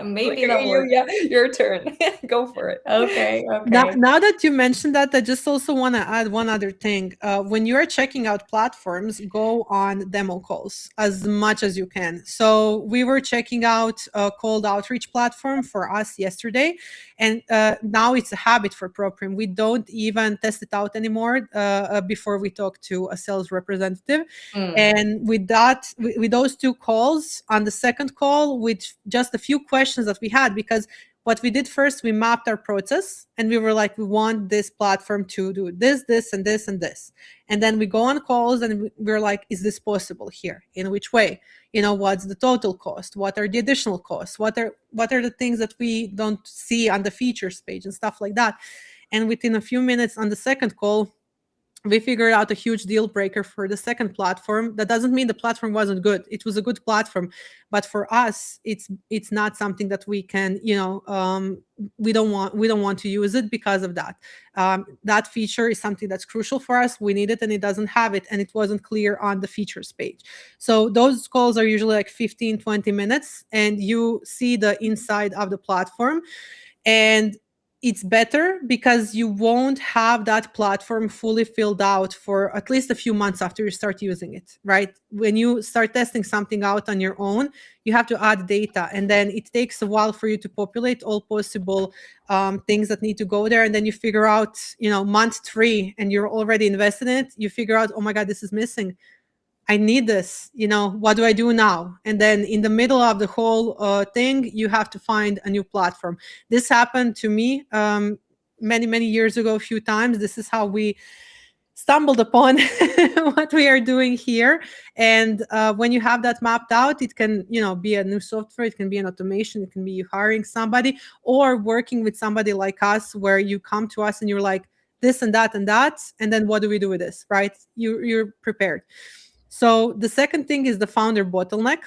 Maybe okay, Yulia, your turn. Go for it. Okay. Now that you mentioned that, I just also want to add one other thing. When you are checking out platforms, go on demo calls as much as you can. So we were checking out a cold outreach platform for us yesterday, and now it's a habit for Proprium. We don't even test it out anymore before we talk to a sales representative. And with that, with those 2 calls, on the second call, with just a few questions that we had, because what we did first, we mapped our process and we were like, we want this platform to do this, this, and this, and this. And then we go on calls and we're like, is this possible here? In which way? What's the total cost? What are the additional costs? What are the things that we don't see on the features page and stuff like that? And within a few minutes on the second call, we figured out a huge deal breaker for the second platform. That doesn't mean the platform wasn't good. It was a good platform, but for us, it's not something that we can, we don't want to use it because of that. That feature is something that's crucial for us. We need it, and it doesn't have it, and it wasn't clear on the features page. So those calls are usually like 15, 20 minutes, and you see the inside of the platform. And it's better because you won't have that platform fully filled out for at least a few months after you start using it, right? When you start testing something out on your own, you have to add data, and then it takes a while for you to populate all possible things that need to go there. And then you figure out, month 3, and you're already invested in it. You figure out, oh my God, this is missing. I need this, what do I do now? And then in the middle of the whole thing, you have to find a new platform. This happened to me many, many years ago, a few times. This is how we stumbled upon what we are doing here. And when you have that mapped out, it can, be a new software, it can be an automation, it can be you hiring somebody or working with somebody like us, where you come to us and you're like, this and that and that, and then what do we do with this, right? You're prepared. So the second thing is the founder bottleneck.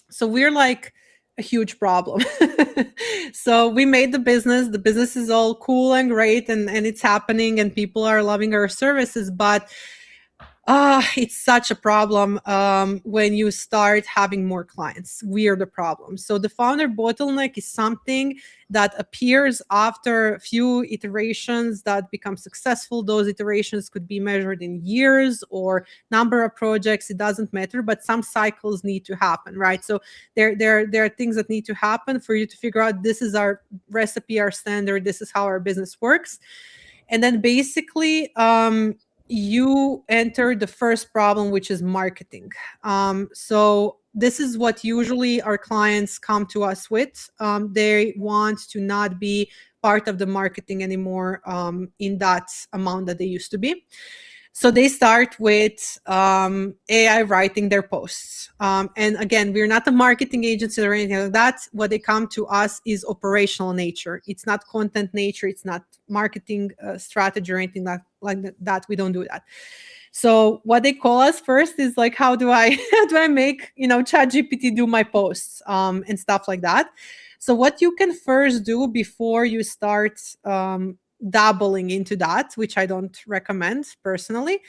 So we're like a huge problem. So we made the business is all cool and great, and it's happening and people are loving our services, but it's such a problem when you start having more clients. We are the problem. So the founder bottleneck is something that appears after a few iterations that become successful. Those iterations could be measured in years or number of projects. It doesn't matter, but some cycles need to happen, right? So there are things that need to happen for you to figure out, this is our recipe, our standard, this is how our business works. And then basically, you enter the first problem, which is marketing. So this is what usually our clients come to us with. They want to not be part of the marketing anymore in that amount that they used to be. So they start with AI writing their posts. And again, we're not a marketing agency or anything like that. What they come to us is operational nature. It's not content nature. It's not marketing strategy or anything like that. We don't do that. So what they call us first is like, how do I make, ChatGPT do my posts and stuff like that. So what you can first do before you start dabbling into that, which I don't recommend personally,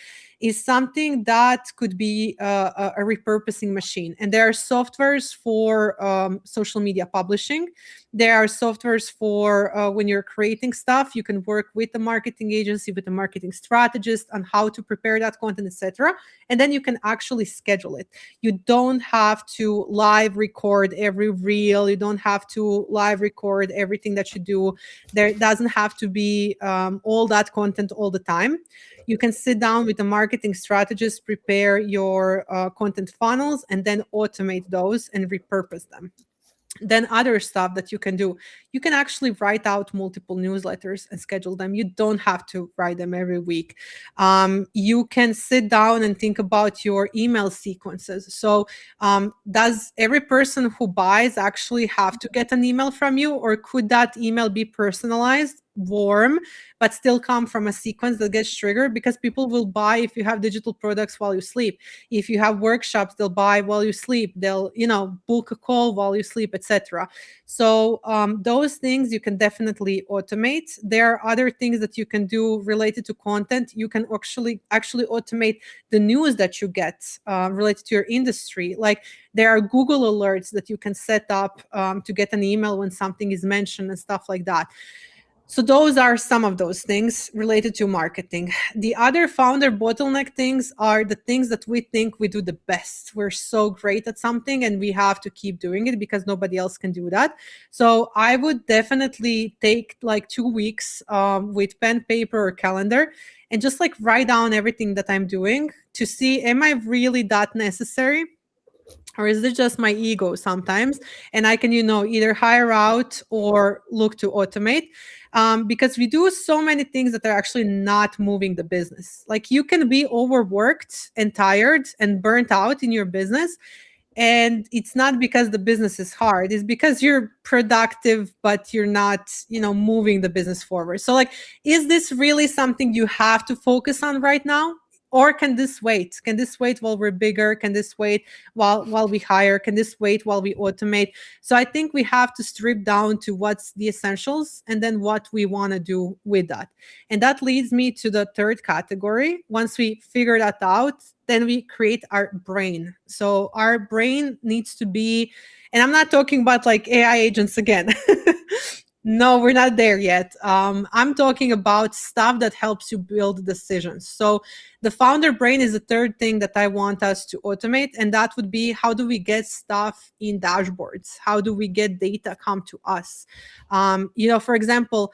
is something that could be a repurposing machine. And there are softwares for social media publishing. There are softwares for when you're creating stuff, you can work with the marketing agency, with the marketing strategist on how to prepare that content, etc. And then you can actually schedule it. You don't have to live record every reel. You don't have to live record everything that you do. There doesn't have to be all that content all the time. You can sit down with a marketing strategist, prepare your content funnels, and then automate those and repurpose them. Then other stuff that you can do, you can actually write out multiple newsletters and schedule them. You don't have to write them every week. You can sit down and think about your email sequences. So does every person who buys actually have to get an email from you, or could that email be personalized, warm, but still come from a sequence that gets triggered? Because people will buy if you have digital products while you sleep. If you have workshops, they'll buy while you sleep. They'll, book a call while you sleep, etc. So those things you can definitely automate. There are other things that you can do related to content. You can actually automate the news that you get related to your industry. Like there are Google alerts that you can set up to get an email when something is mentioned and stuff like that. So those are some of those things related to marketing. The other founder bottleneck things are the things that we think we do the best. We're so great at something and we have to keep doing it because nobody else can do that. So I would definitely take like 2 weeks with pen, paper, or calendar and just like write down everything that I'm doing to see, am I really that necessary? Or is it just my ego sometimes? And I can, either hire out or look to automate. Because we do so many things that are actually not moving the business. Like you can be overworked and tired and burnt out in your business. And it's not because the business is hard. It's because you're productive, but you're not, moving the business forward. So like, is this really something you have to focus on right now? Or can this wait? Can this wait while we're bigger? Can this wait while we hire? Can this wait while we automate? So I think we have to strip down to what's the essentials and then what we want to do with that. And that leads me to the third category. Once we figure that out, then we create our brain. So our brain needs to be, and I'm not talking about like AI agents again. No, we're not there yet. I'm talking about stuff that helps you build decisions. So the founder brain is the third thing that I want us to automate. And that would be, how do we get stuff in dashboards? How do we get data come to us? For example,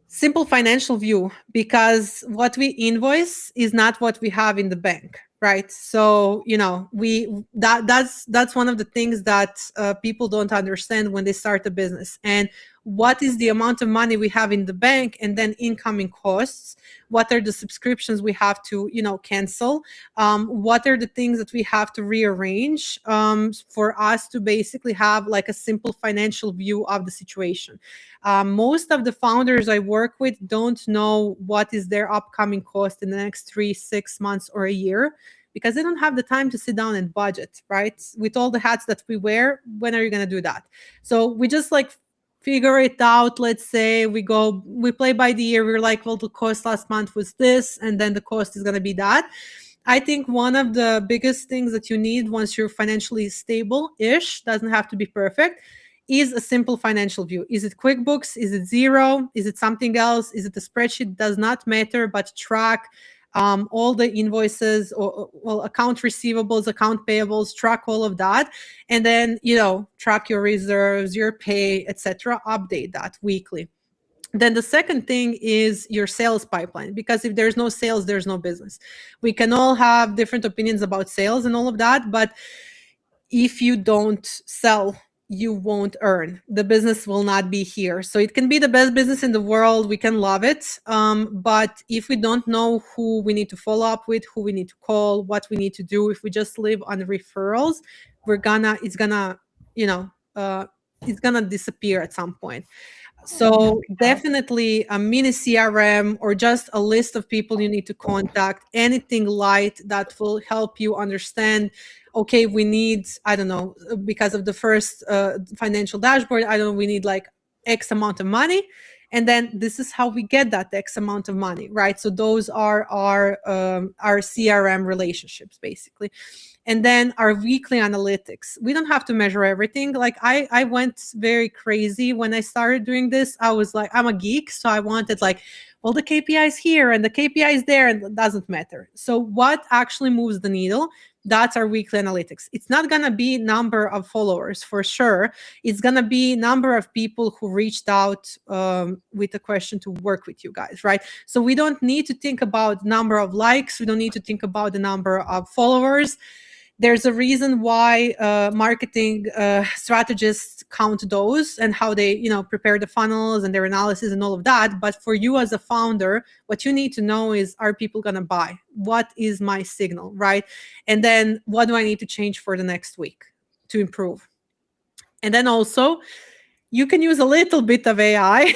simple financial view, because what we invoice is not what we have in the bank. Right. So, that's one of the things that people don't understand when they start a business. And what is the amount of money we have in the bank, and then incoming costs. What are the subscriptions we have to, cancel? What are the things that we have to rearrange for us to basically have like a simple financial view of the situation? Most of the founders I work with don't know what is their upcoming cost in the next 3, 6 months, or a year, because they don't have the time to sit down and budget, right? With all the hats that we wear, when are you going to do that? So we just like figure it out. Let's say we play by the ear. We're like, well, the cost last month was this, and then the cost is going to be that. I think one of the biggest things that you need once you're financially stable-ish, doesn't have to be perfect, is a simple financial view. Is it QuickBooks? Is it Xero? Is it something else? Is it a spreadsheet? Does not matter, but track all the invoices, or account receivables, account payables, track all of that. And then, track your reserves, your pay, etc. Update that weekly. Then the second thing is your sales pipeline, because if there's no sales, there's no business. We can all have different opinions about sales and all of that, but if you don't sell, you won't earn. The business will not be here. So it can be the best business in the world. We can love it. But if we don't know who we need to follow up with, who we need to call, what we need to do, if we just live on referrals, it's gonna disappear at some point. So definitely a mini CRM, or just a list of people you need to contact, anything light that will help you understand, okay, we need, I don't know, because of the first financial dashboard, we need like X amount of money. And then this is how we get that X amount of money, right? So those are our CRM relationships, basically. And then our weekly analytics. We don't have to measure everything. Like I went very crazy when I started doing this. I was like, I'm a geek, so I wanted like, well, the KPI is here and the KPI is there, and it doesn't matter. So what actually moves the needle? That's our weekly analytics. It's not going to be number of followers for sure. It's going to be number of people who reached out with a question to work with you guys, right? So we don't need to think about number of likes. We don't need to think about the number of followers. There's a reason why marketing strategists count those, and how they, prepare the funnels and their analysis and all of that. But for you as a founder, what you need to know is, are people going to buy? What is my signal, right? And then what do I need to change for the next week to improve? And then also, you can use a little bit of AI.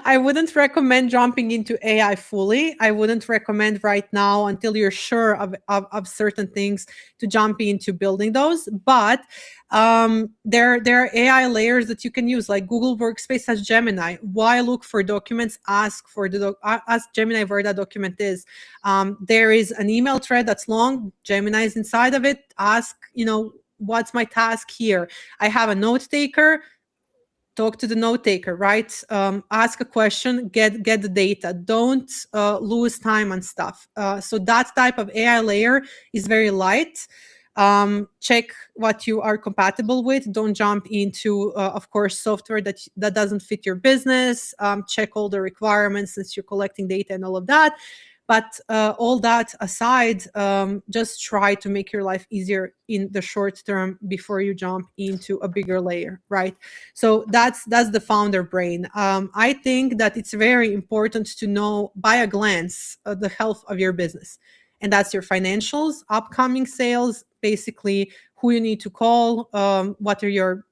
I wouldn't recommend jumping into AI fully. I wouldn't recommend right now, until you're sure of certain things, to jump into building those. But there are AI layers that you can use, like Google Workspace has Gemini. Why look for documents? Ask Gemini where that document is. There is an email thread that's long. Gemini is inside of it. Ask, what's my task here? I have a note taker. Talk to the note taker, right? Ask a question, get the data. Don't lose time on stuff. So that type of AI layer is very light. Check what you are compatible with. Don't jump into, of course, software that doesn't fit your business. Check all the requirements since you're collecting data and all of that. But all that aside, just try to make your life easier in the short term before you jump into a bigger layer, right? So that's the founder brain. I think that it's very important to know by a glance the health of your business. And that's your financials, upcoming sales, basically who you need to call, what are your,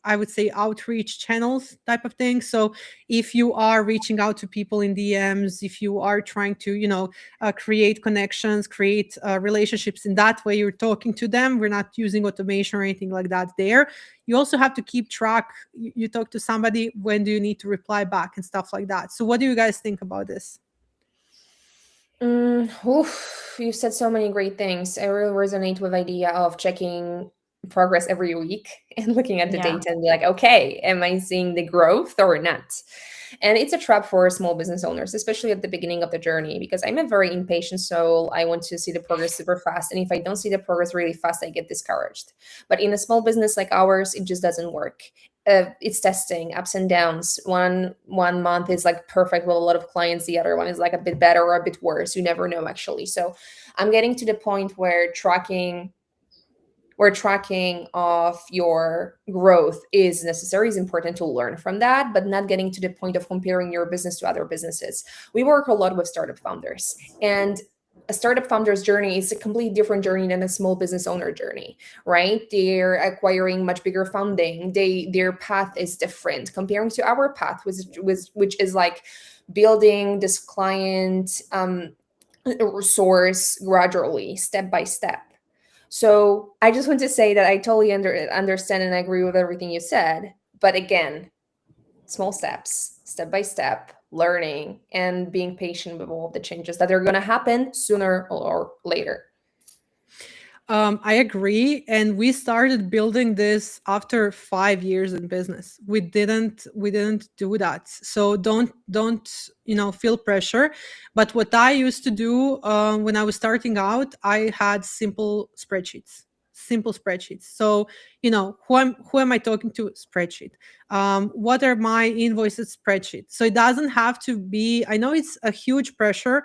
I would say, outreach channels type of thing. So if you are reaching out to people in DMs, if you are trying to, create connections, create relationships in that way, you're talking to them. We're not using automation or anything like that there. You also have to keep track. You talk to somebody, when do you need to reply back and stuff like that. So what do you guys think about this? You said so many great things. I really resonate with the idea of checking progress every week and looking at the data and be like, okay, am I seeing the growth or not? And it's a trap for small business owners, especially at the beginning of the journey, because I'm a very impatient soul. I want to see the progress super fast. And if I don't see the progress really fast, I get discouraged. But in a small business like ours, it just doesn't work. It's testing, ups and downs. One month is like perfect with a lot of clients. The other one is like a bit better or a bit worse. You never know, actually. So I'm getting to the point where tracking where tracking of your growth is necessary, is important to learn from that, but not getting to the point of comparing your business to other businesses. We work a lot with startup founders, and a startup founder's journey is a completely different journey than a small business owner journey, right? They're acquiring much bigger funding. Their path is different comparing to our path, which is like building this client resource gradually, step by step. So I just want to say that I totally understand and agree with everything you said. But again, small steps, step by step, learning and being patient with all of the changes that are going to happen sooner or later. I agree, and we started building this after 5 years in business. We didn't do that, so don't feel pressure. But what I used to do when I was starting out, I had simple spreadsheets. So who am I talking to? Spreadsheet. What are my invoices? Spreadsheet. So it doesn't have to be. I know it's a huge pressure.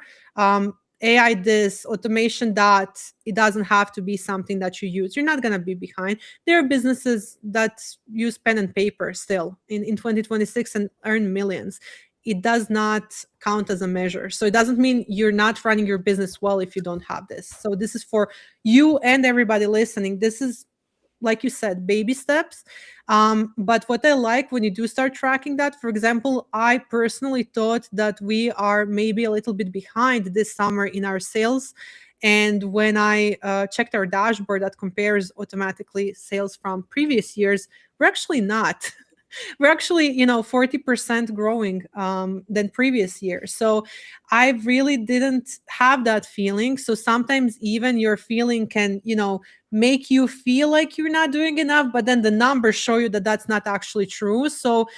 AI this, automation that, it doesn't have to be something that you use. You're not going to be behind. There are businesses that use pen and paper still in 2026 and earn millions. It does not count as a measure. So it doesn't mean you're not running your business well if you don't have this. So this is for you and everybody listening. This is, like you said, baby steps. But what I like when you do start tracking that, for example, I personally thought that we are maybe a little bit behind this summer in our sales. And when I checked our dashboard that compares automatically sales from previous years, we're actually not. We're actually 40% growing than previous year. So I really didn't have that feeling. So sometimes even your feeling can make you feel like you're not doing enough, but then the numbers show you that that's not actually true. So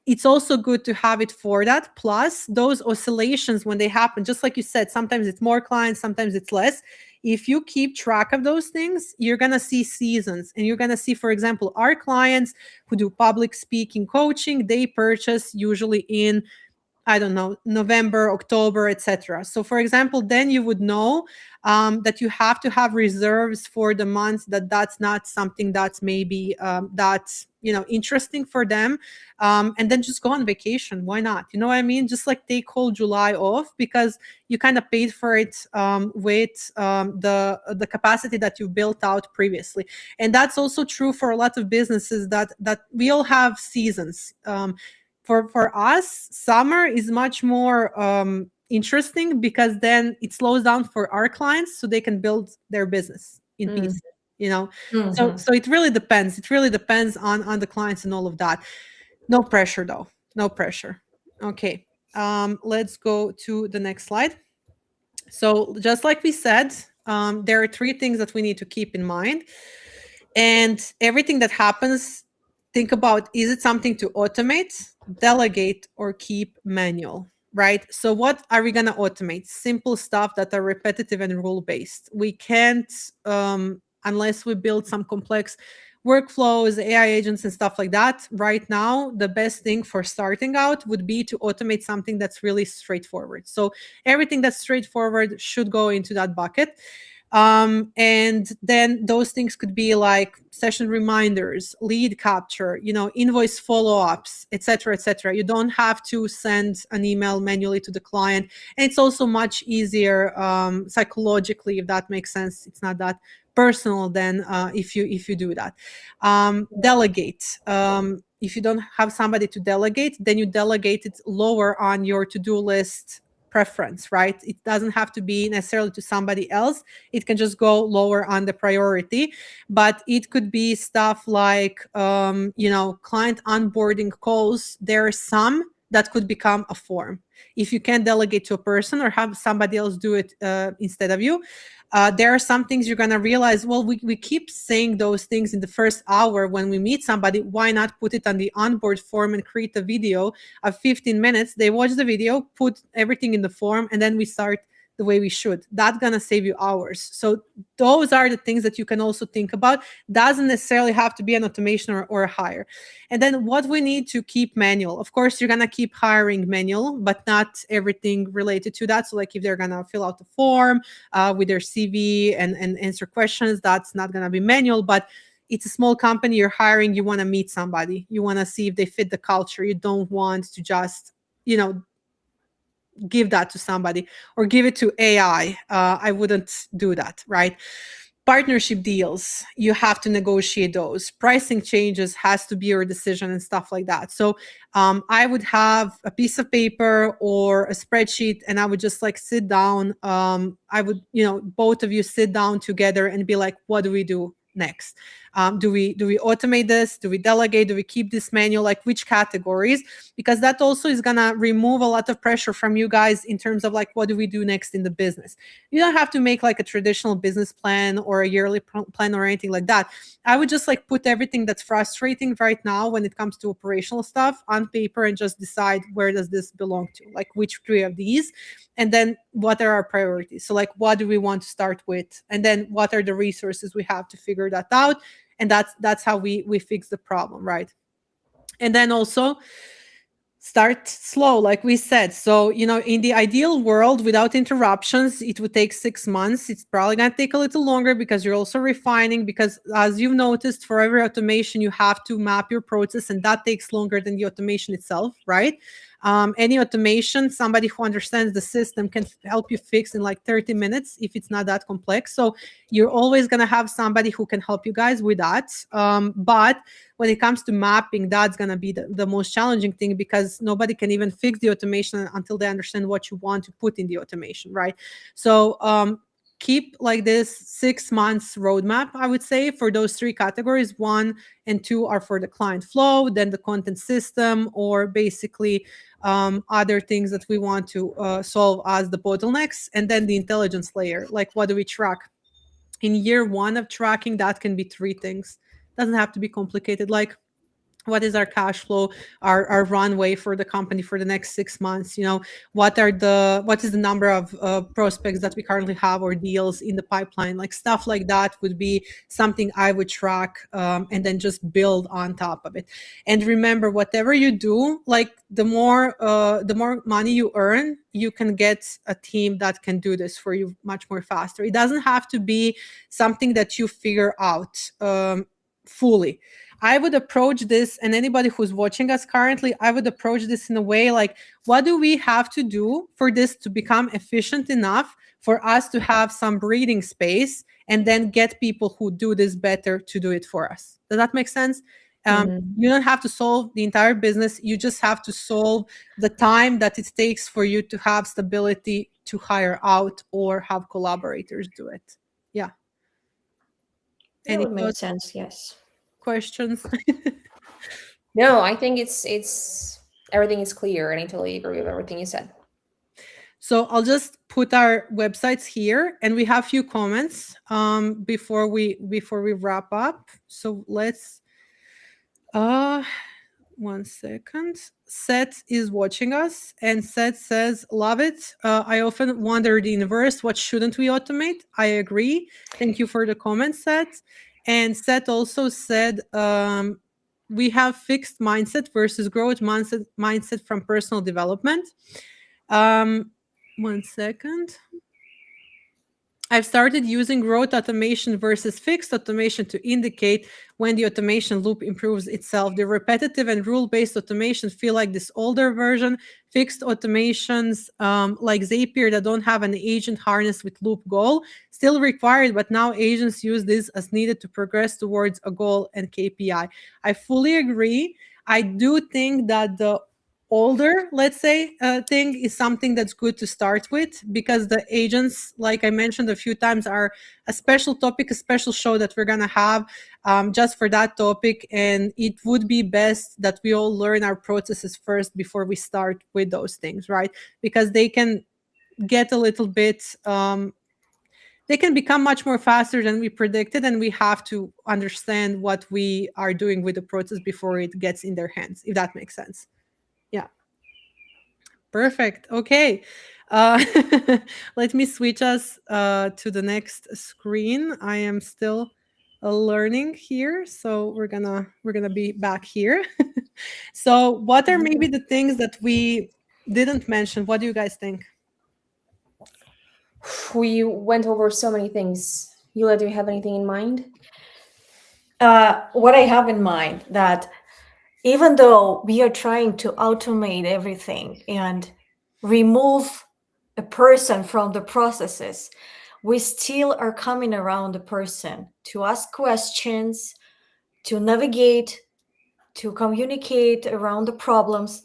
it's also good to have it for that. Plus those oscillations when they happen, just like you said, sometimes it's more clients, sometimes it's less. If you keep track of those things, you're going to see seasons, and you're going to see, for example, our clients who do public speaking coaching, they purchase usually in, I don't know, November, October, etc. So, for example, then you would know that you have to have reserves for the months that's not something that's maybe that's interesting for them, and then just go on vacation. Why not? You know what I mean? Just like take whole July off, because you kind of paid for it with the capacity that you built out previously. And that's also true for a lot of businesses that we all have seasons. For us, summer is much more interesting, because then it slows down for our clients so they can build their business in peace. So it really depends. It really depends on the clients and all of that. No pressure though. No pressure. Okay. Let's go to the next slide. So just like we said, there are 3 things that we need to keep in mind. And everything that happens, think about, is it something to automate, delegate, or keep manual, right? So what are we going to automate? Simple stuff that are repetitive and rule-based. We can't, unless we build some complex workflows, AI agents, and stuff like that. Right now, the best thing for starting out would be to automate something that's really straightforward. So everything that's straightforward should go into that bucket. And then those things could be like session reminders, lead capture, invoice follow-ups, etc., etc. You don't have to send an email manually to the client. And it's also much easier psychologically, if that makes sense. It's not that personal then if you do that. Delegate. If you don't have somebody to delegate, then you delegate it lower on your to-do list preference, right? It doesn't have to be necessarily to somebody else. It can just go lower on the priority, but it could be stuff like, client onboarding calls. There are some that could become a form. If you can't delegate to a person or have somebody else do it instead of you, there are some things you're going to realize, well, we keep saying those things in the first hour when we meet somebody. Why not put it on the onboard form and create a video of 15 minutes? They watch the video, put everything in the form, and then we start the way we should. That's going to save you hours. So those are the things that you can also think about. Doesn't necessarily have to be an automation or a hire. And then what we need to keep manual. Of course, you're going to keep hiring manual, but not everything related to that. So like if they're going to fill out the form with their CV and answer questions, that's not going to be manual. But it's a small company you're hiring. You want to meet somebody. You want to see if they fit the culture. You don't want to just, give that to somebody or give it to AI. I wouldn't do that, right? Partnership deals, you have to negotiate those. Pricing changes has to be your decision and stuff like that. So I would have a piece of paper or a spreadsheet, and I would just like sit down. I would, both of you sit down together and be like, what do we do next? Do we automate this? Do we delegate? Do we keep this manual? Like which categories? Because that also is gonna remove a lot of pressure from you guys in terms of like, what do we do next in the business? You don't have to make like a traditional business plan or a yearly plan or anything like that. I would just like put everything that's frustrating right now when it comes to operational stuff on paper and just decide where does this belong to, like which 3 of these, and then what are our priorities. So like, what do we want to start with? And then what are the resources we have to figure that out? And that's how we fix the problem, right? And then also start slow, like we said. So, in the ideal world, without interruptions, it would take 6 months. It's probably going to take a little longer because you're also refining, because as you've noticed, for every automation, you have to map your process, and that takes longer than the automation itself, right? Any automation, somebody who understands the system can help you fix in like 30 minutes if it's not that complex. So you're always going to have somebody who can help you guys with that. But when it comes to mapping, that's going to be the most challenging thing, because nobody can even fix the automation until they understand what you want to put in the automation, right? So keep like this 6 months roadmap, I would say, for those 3 categories. 1 and 2 are for the client flow, then the content system, or basically other things that we want to solve as the bottlenecks, and then the intelligence layer, like what do we track? In year 1 of tracking, that can be 3 things. Doesn't have to be complicated, like what is our cash flow, our runway for the company for the next 6 months? What is the number of prospects that we currently have or deals in the pipeline? Like stuff like that would be something I would track, and then just build on top of it. And remember, whatever you do, like the more money you earn, you can get a team that can do this for you much more faster. It doesn't have to be something that you figure out fully. I would approach this, and anybody who's watching us currently, I would approach this in a way like, what do we have to do for this to become efficient enough for us to have some breathing space, and then get people who do this better to do it for us? Does that make sense? You don't have to solve the entire business. You just have to solve the time that it takes for you to have stability to hire out or have collaborators do it. Yeah. That Any would make thoughts, sense, yes. questions? No, I think it's everything is clear, and I totally agree with everything you said. So I'll just put our websites here, and we have a few comments before we wrap up. So let's 1 second. Seth is watching us, and Seth says, love it. I often wonder the inverse. What shouldn't we automate? I agree. Thank you for the comment, Seth. And Seth also said, we have fixed mindset versus growth mindset from personal development. 1 second. I've started using growth automation versus fixed automation to indicate when the automation loop improves itself. The repetitive and rule-based automation feel like this older version. Fixed automations like Zapier that don't have an agent harness with loop goal still required, but now agents use this as needed to progress towards a goal and KPI. I fully agree. I do think that the older, let's say, thing is something that's good to start with, because the agents, like I mentioned a few times, are a special topic, a special show that we're going to have just for that topic. And it would be best that we all learn our processes first before we start with those things, right? Because they can get a little bit, they can become much more faster than we predicted, and we have to understand what we are doing with the process before it gets in their hands, if that makes sense. Yeah. Perfect. Okay. Uh, let me switch us to the next screen. I am still learning here, so we're gonna be back here. So, what are maybe the things that we didn't mention? What do you guys think? We went over so many things. Yulia, do you have anything in mind? What I have in mind that even though we are trying to automate everything and remove a person from the processes, we still are coming around the person to ask questions, to navigate, to communicate around the problems.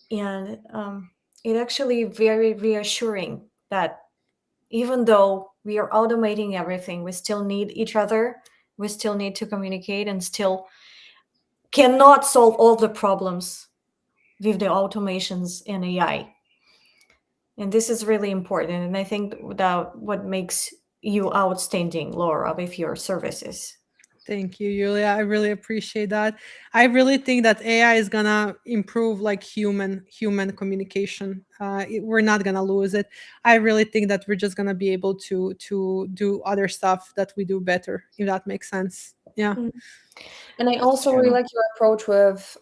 And it actually very reassuring that even though we are automating everything, we still need each other, we still need to communicate, and still cannot solve all the problems with the automations and AI. And this is really important. And I think that what makes you outstanding, Laura, with your services. Thank you, Yulia. I really appreciate that. I really think that AI is gonna improve like human communication. We're not gonna lose it. I really think that we're just gonna be able to do other stuff that we do better, if that makes sense. Yeah. And I also really true. like your approach with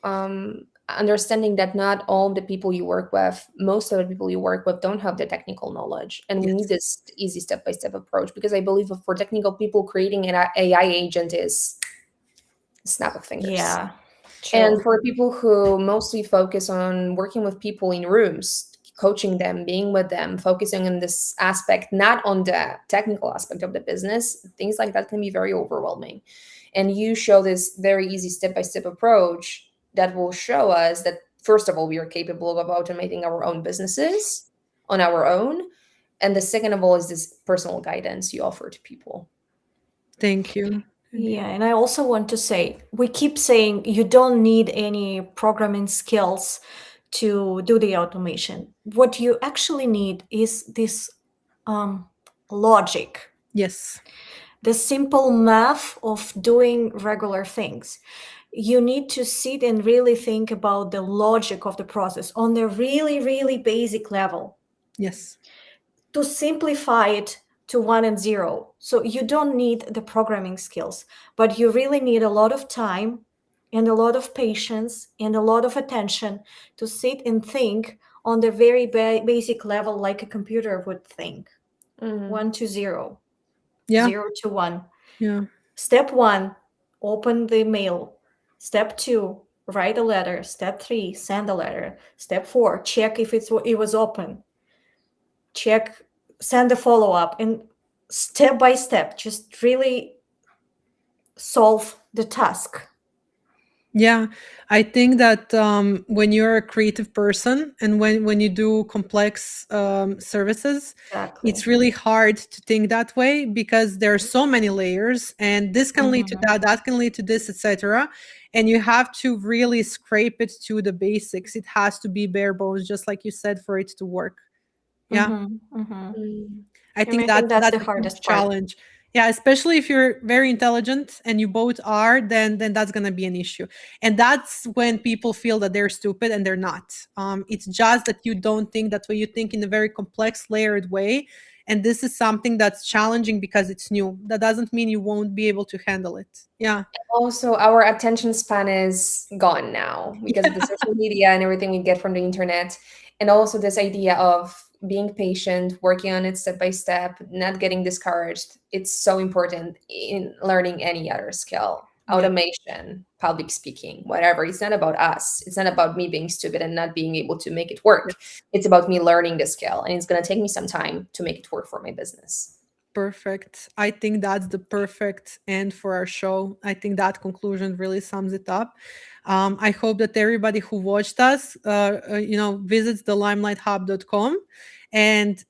understanding that not all the people you work with, most of the people you work with, don't have the technical knowledge. And we Yes. need this easy step-by-step approach because I believe for technical people, creating an AI agent is a snap of fingers. Yeah. And True. for people who mostly focus on working with people in rooms, coaching them, being with them, focusing on this aspect, not on the technical aspect of the business, things like that can be very overwhelming. And you show this very easy step by step approach that will show us that, first of all, we are capable of automating our own businesses on our own. And the second of all is this personal guidance you offer to people. Thank you. Yeah, and I also want to say, we keep saying you don't need any programming skills to do the automation. What you actually need is this logic, Yes. the simple math of doing regular things. You need to sit and really think about the logic of the process on the really, really basic level Yes. to simplify it to 1 and 0. So you don't need the programming skills, but you really need a lot of time and a lot of patience and a lot of attention to sit and think on the very basic level, like a computer would think. 1 to 0, Yeah. 0 to 1. Yeah. Step 1, open the mail. Step 2, write a letter. Step 3, send a letter. Step 4, check if it was open. Check, send a follow-up, and step by step, just really solve the task. Yeah, I think that when you're a creative person and when you do complex services, Exactly. it's really hard to think that way because there are so many layers, and this can lead to that, that can lead to this, etc. And you have to really scrape it to the basics. It has to be bare bones, just like you said, for it to work. Yeah. I And think I think that's that's the a huge hardest part. challenge. Yeah, especially if you're very intelligent and you both are, then that's gonna be an issue. And that's when people feel that they're stupid and they're not. It's just that you don't think that way. You think in a very complex, layered way. And this is something that's challenging because it's new. That doesn't mean you won't be able to handle it. Yeah. Also, our attention span is gone now because of the social media and everything we get from the internet. And also, this idea of being patient, working on it step by step, not getting discouraged. It's so important in learning any other skill, Yeah. automation, public speaking, whatever. It's not about us. It's not about me being stupid and not being able to make it work. It's about me learning the skill. And it's going to take me some time to make it work for my business. Perfect. I think that's the perfect end for our show. I think that conclusion really sums it up. I hope that everybody who watched us, visits the limelighthub.com. And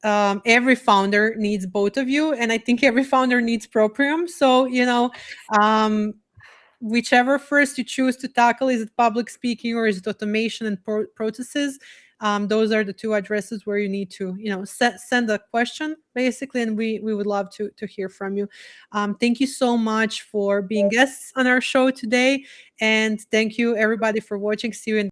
every founder needs both of you. And I think every founder needs Proprium. So, um, whichever first you choose to tackle, is it public speaking or is it automation and processes? Those are the two addresses where you need to send a question basically, and we would love to hear from you. Thank you so much for being guests on our show today, and thank you everybody for watching. See you in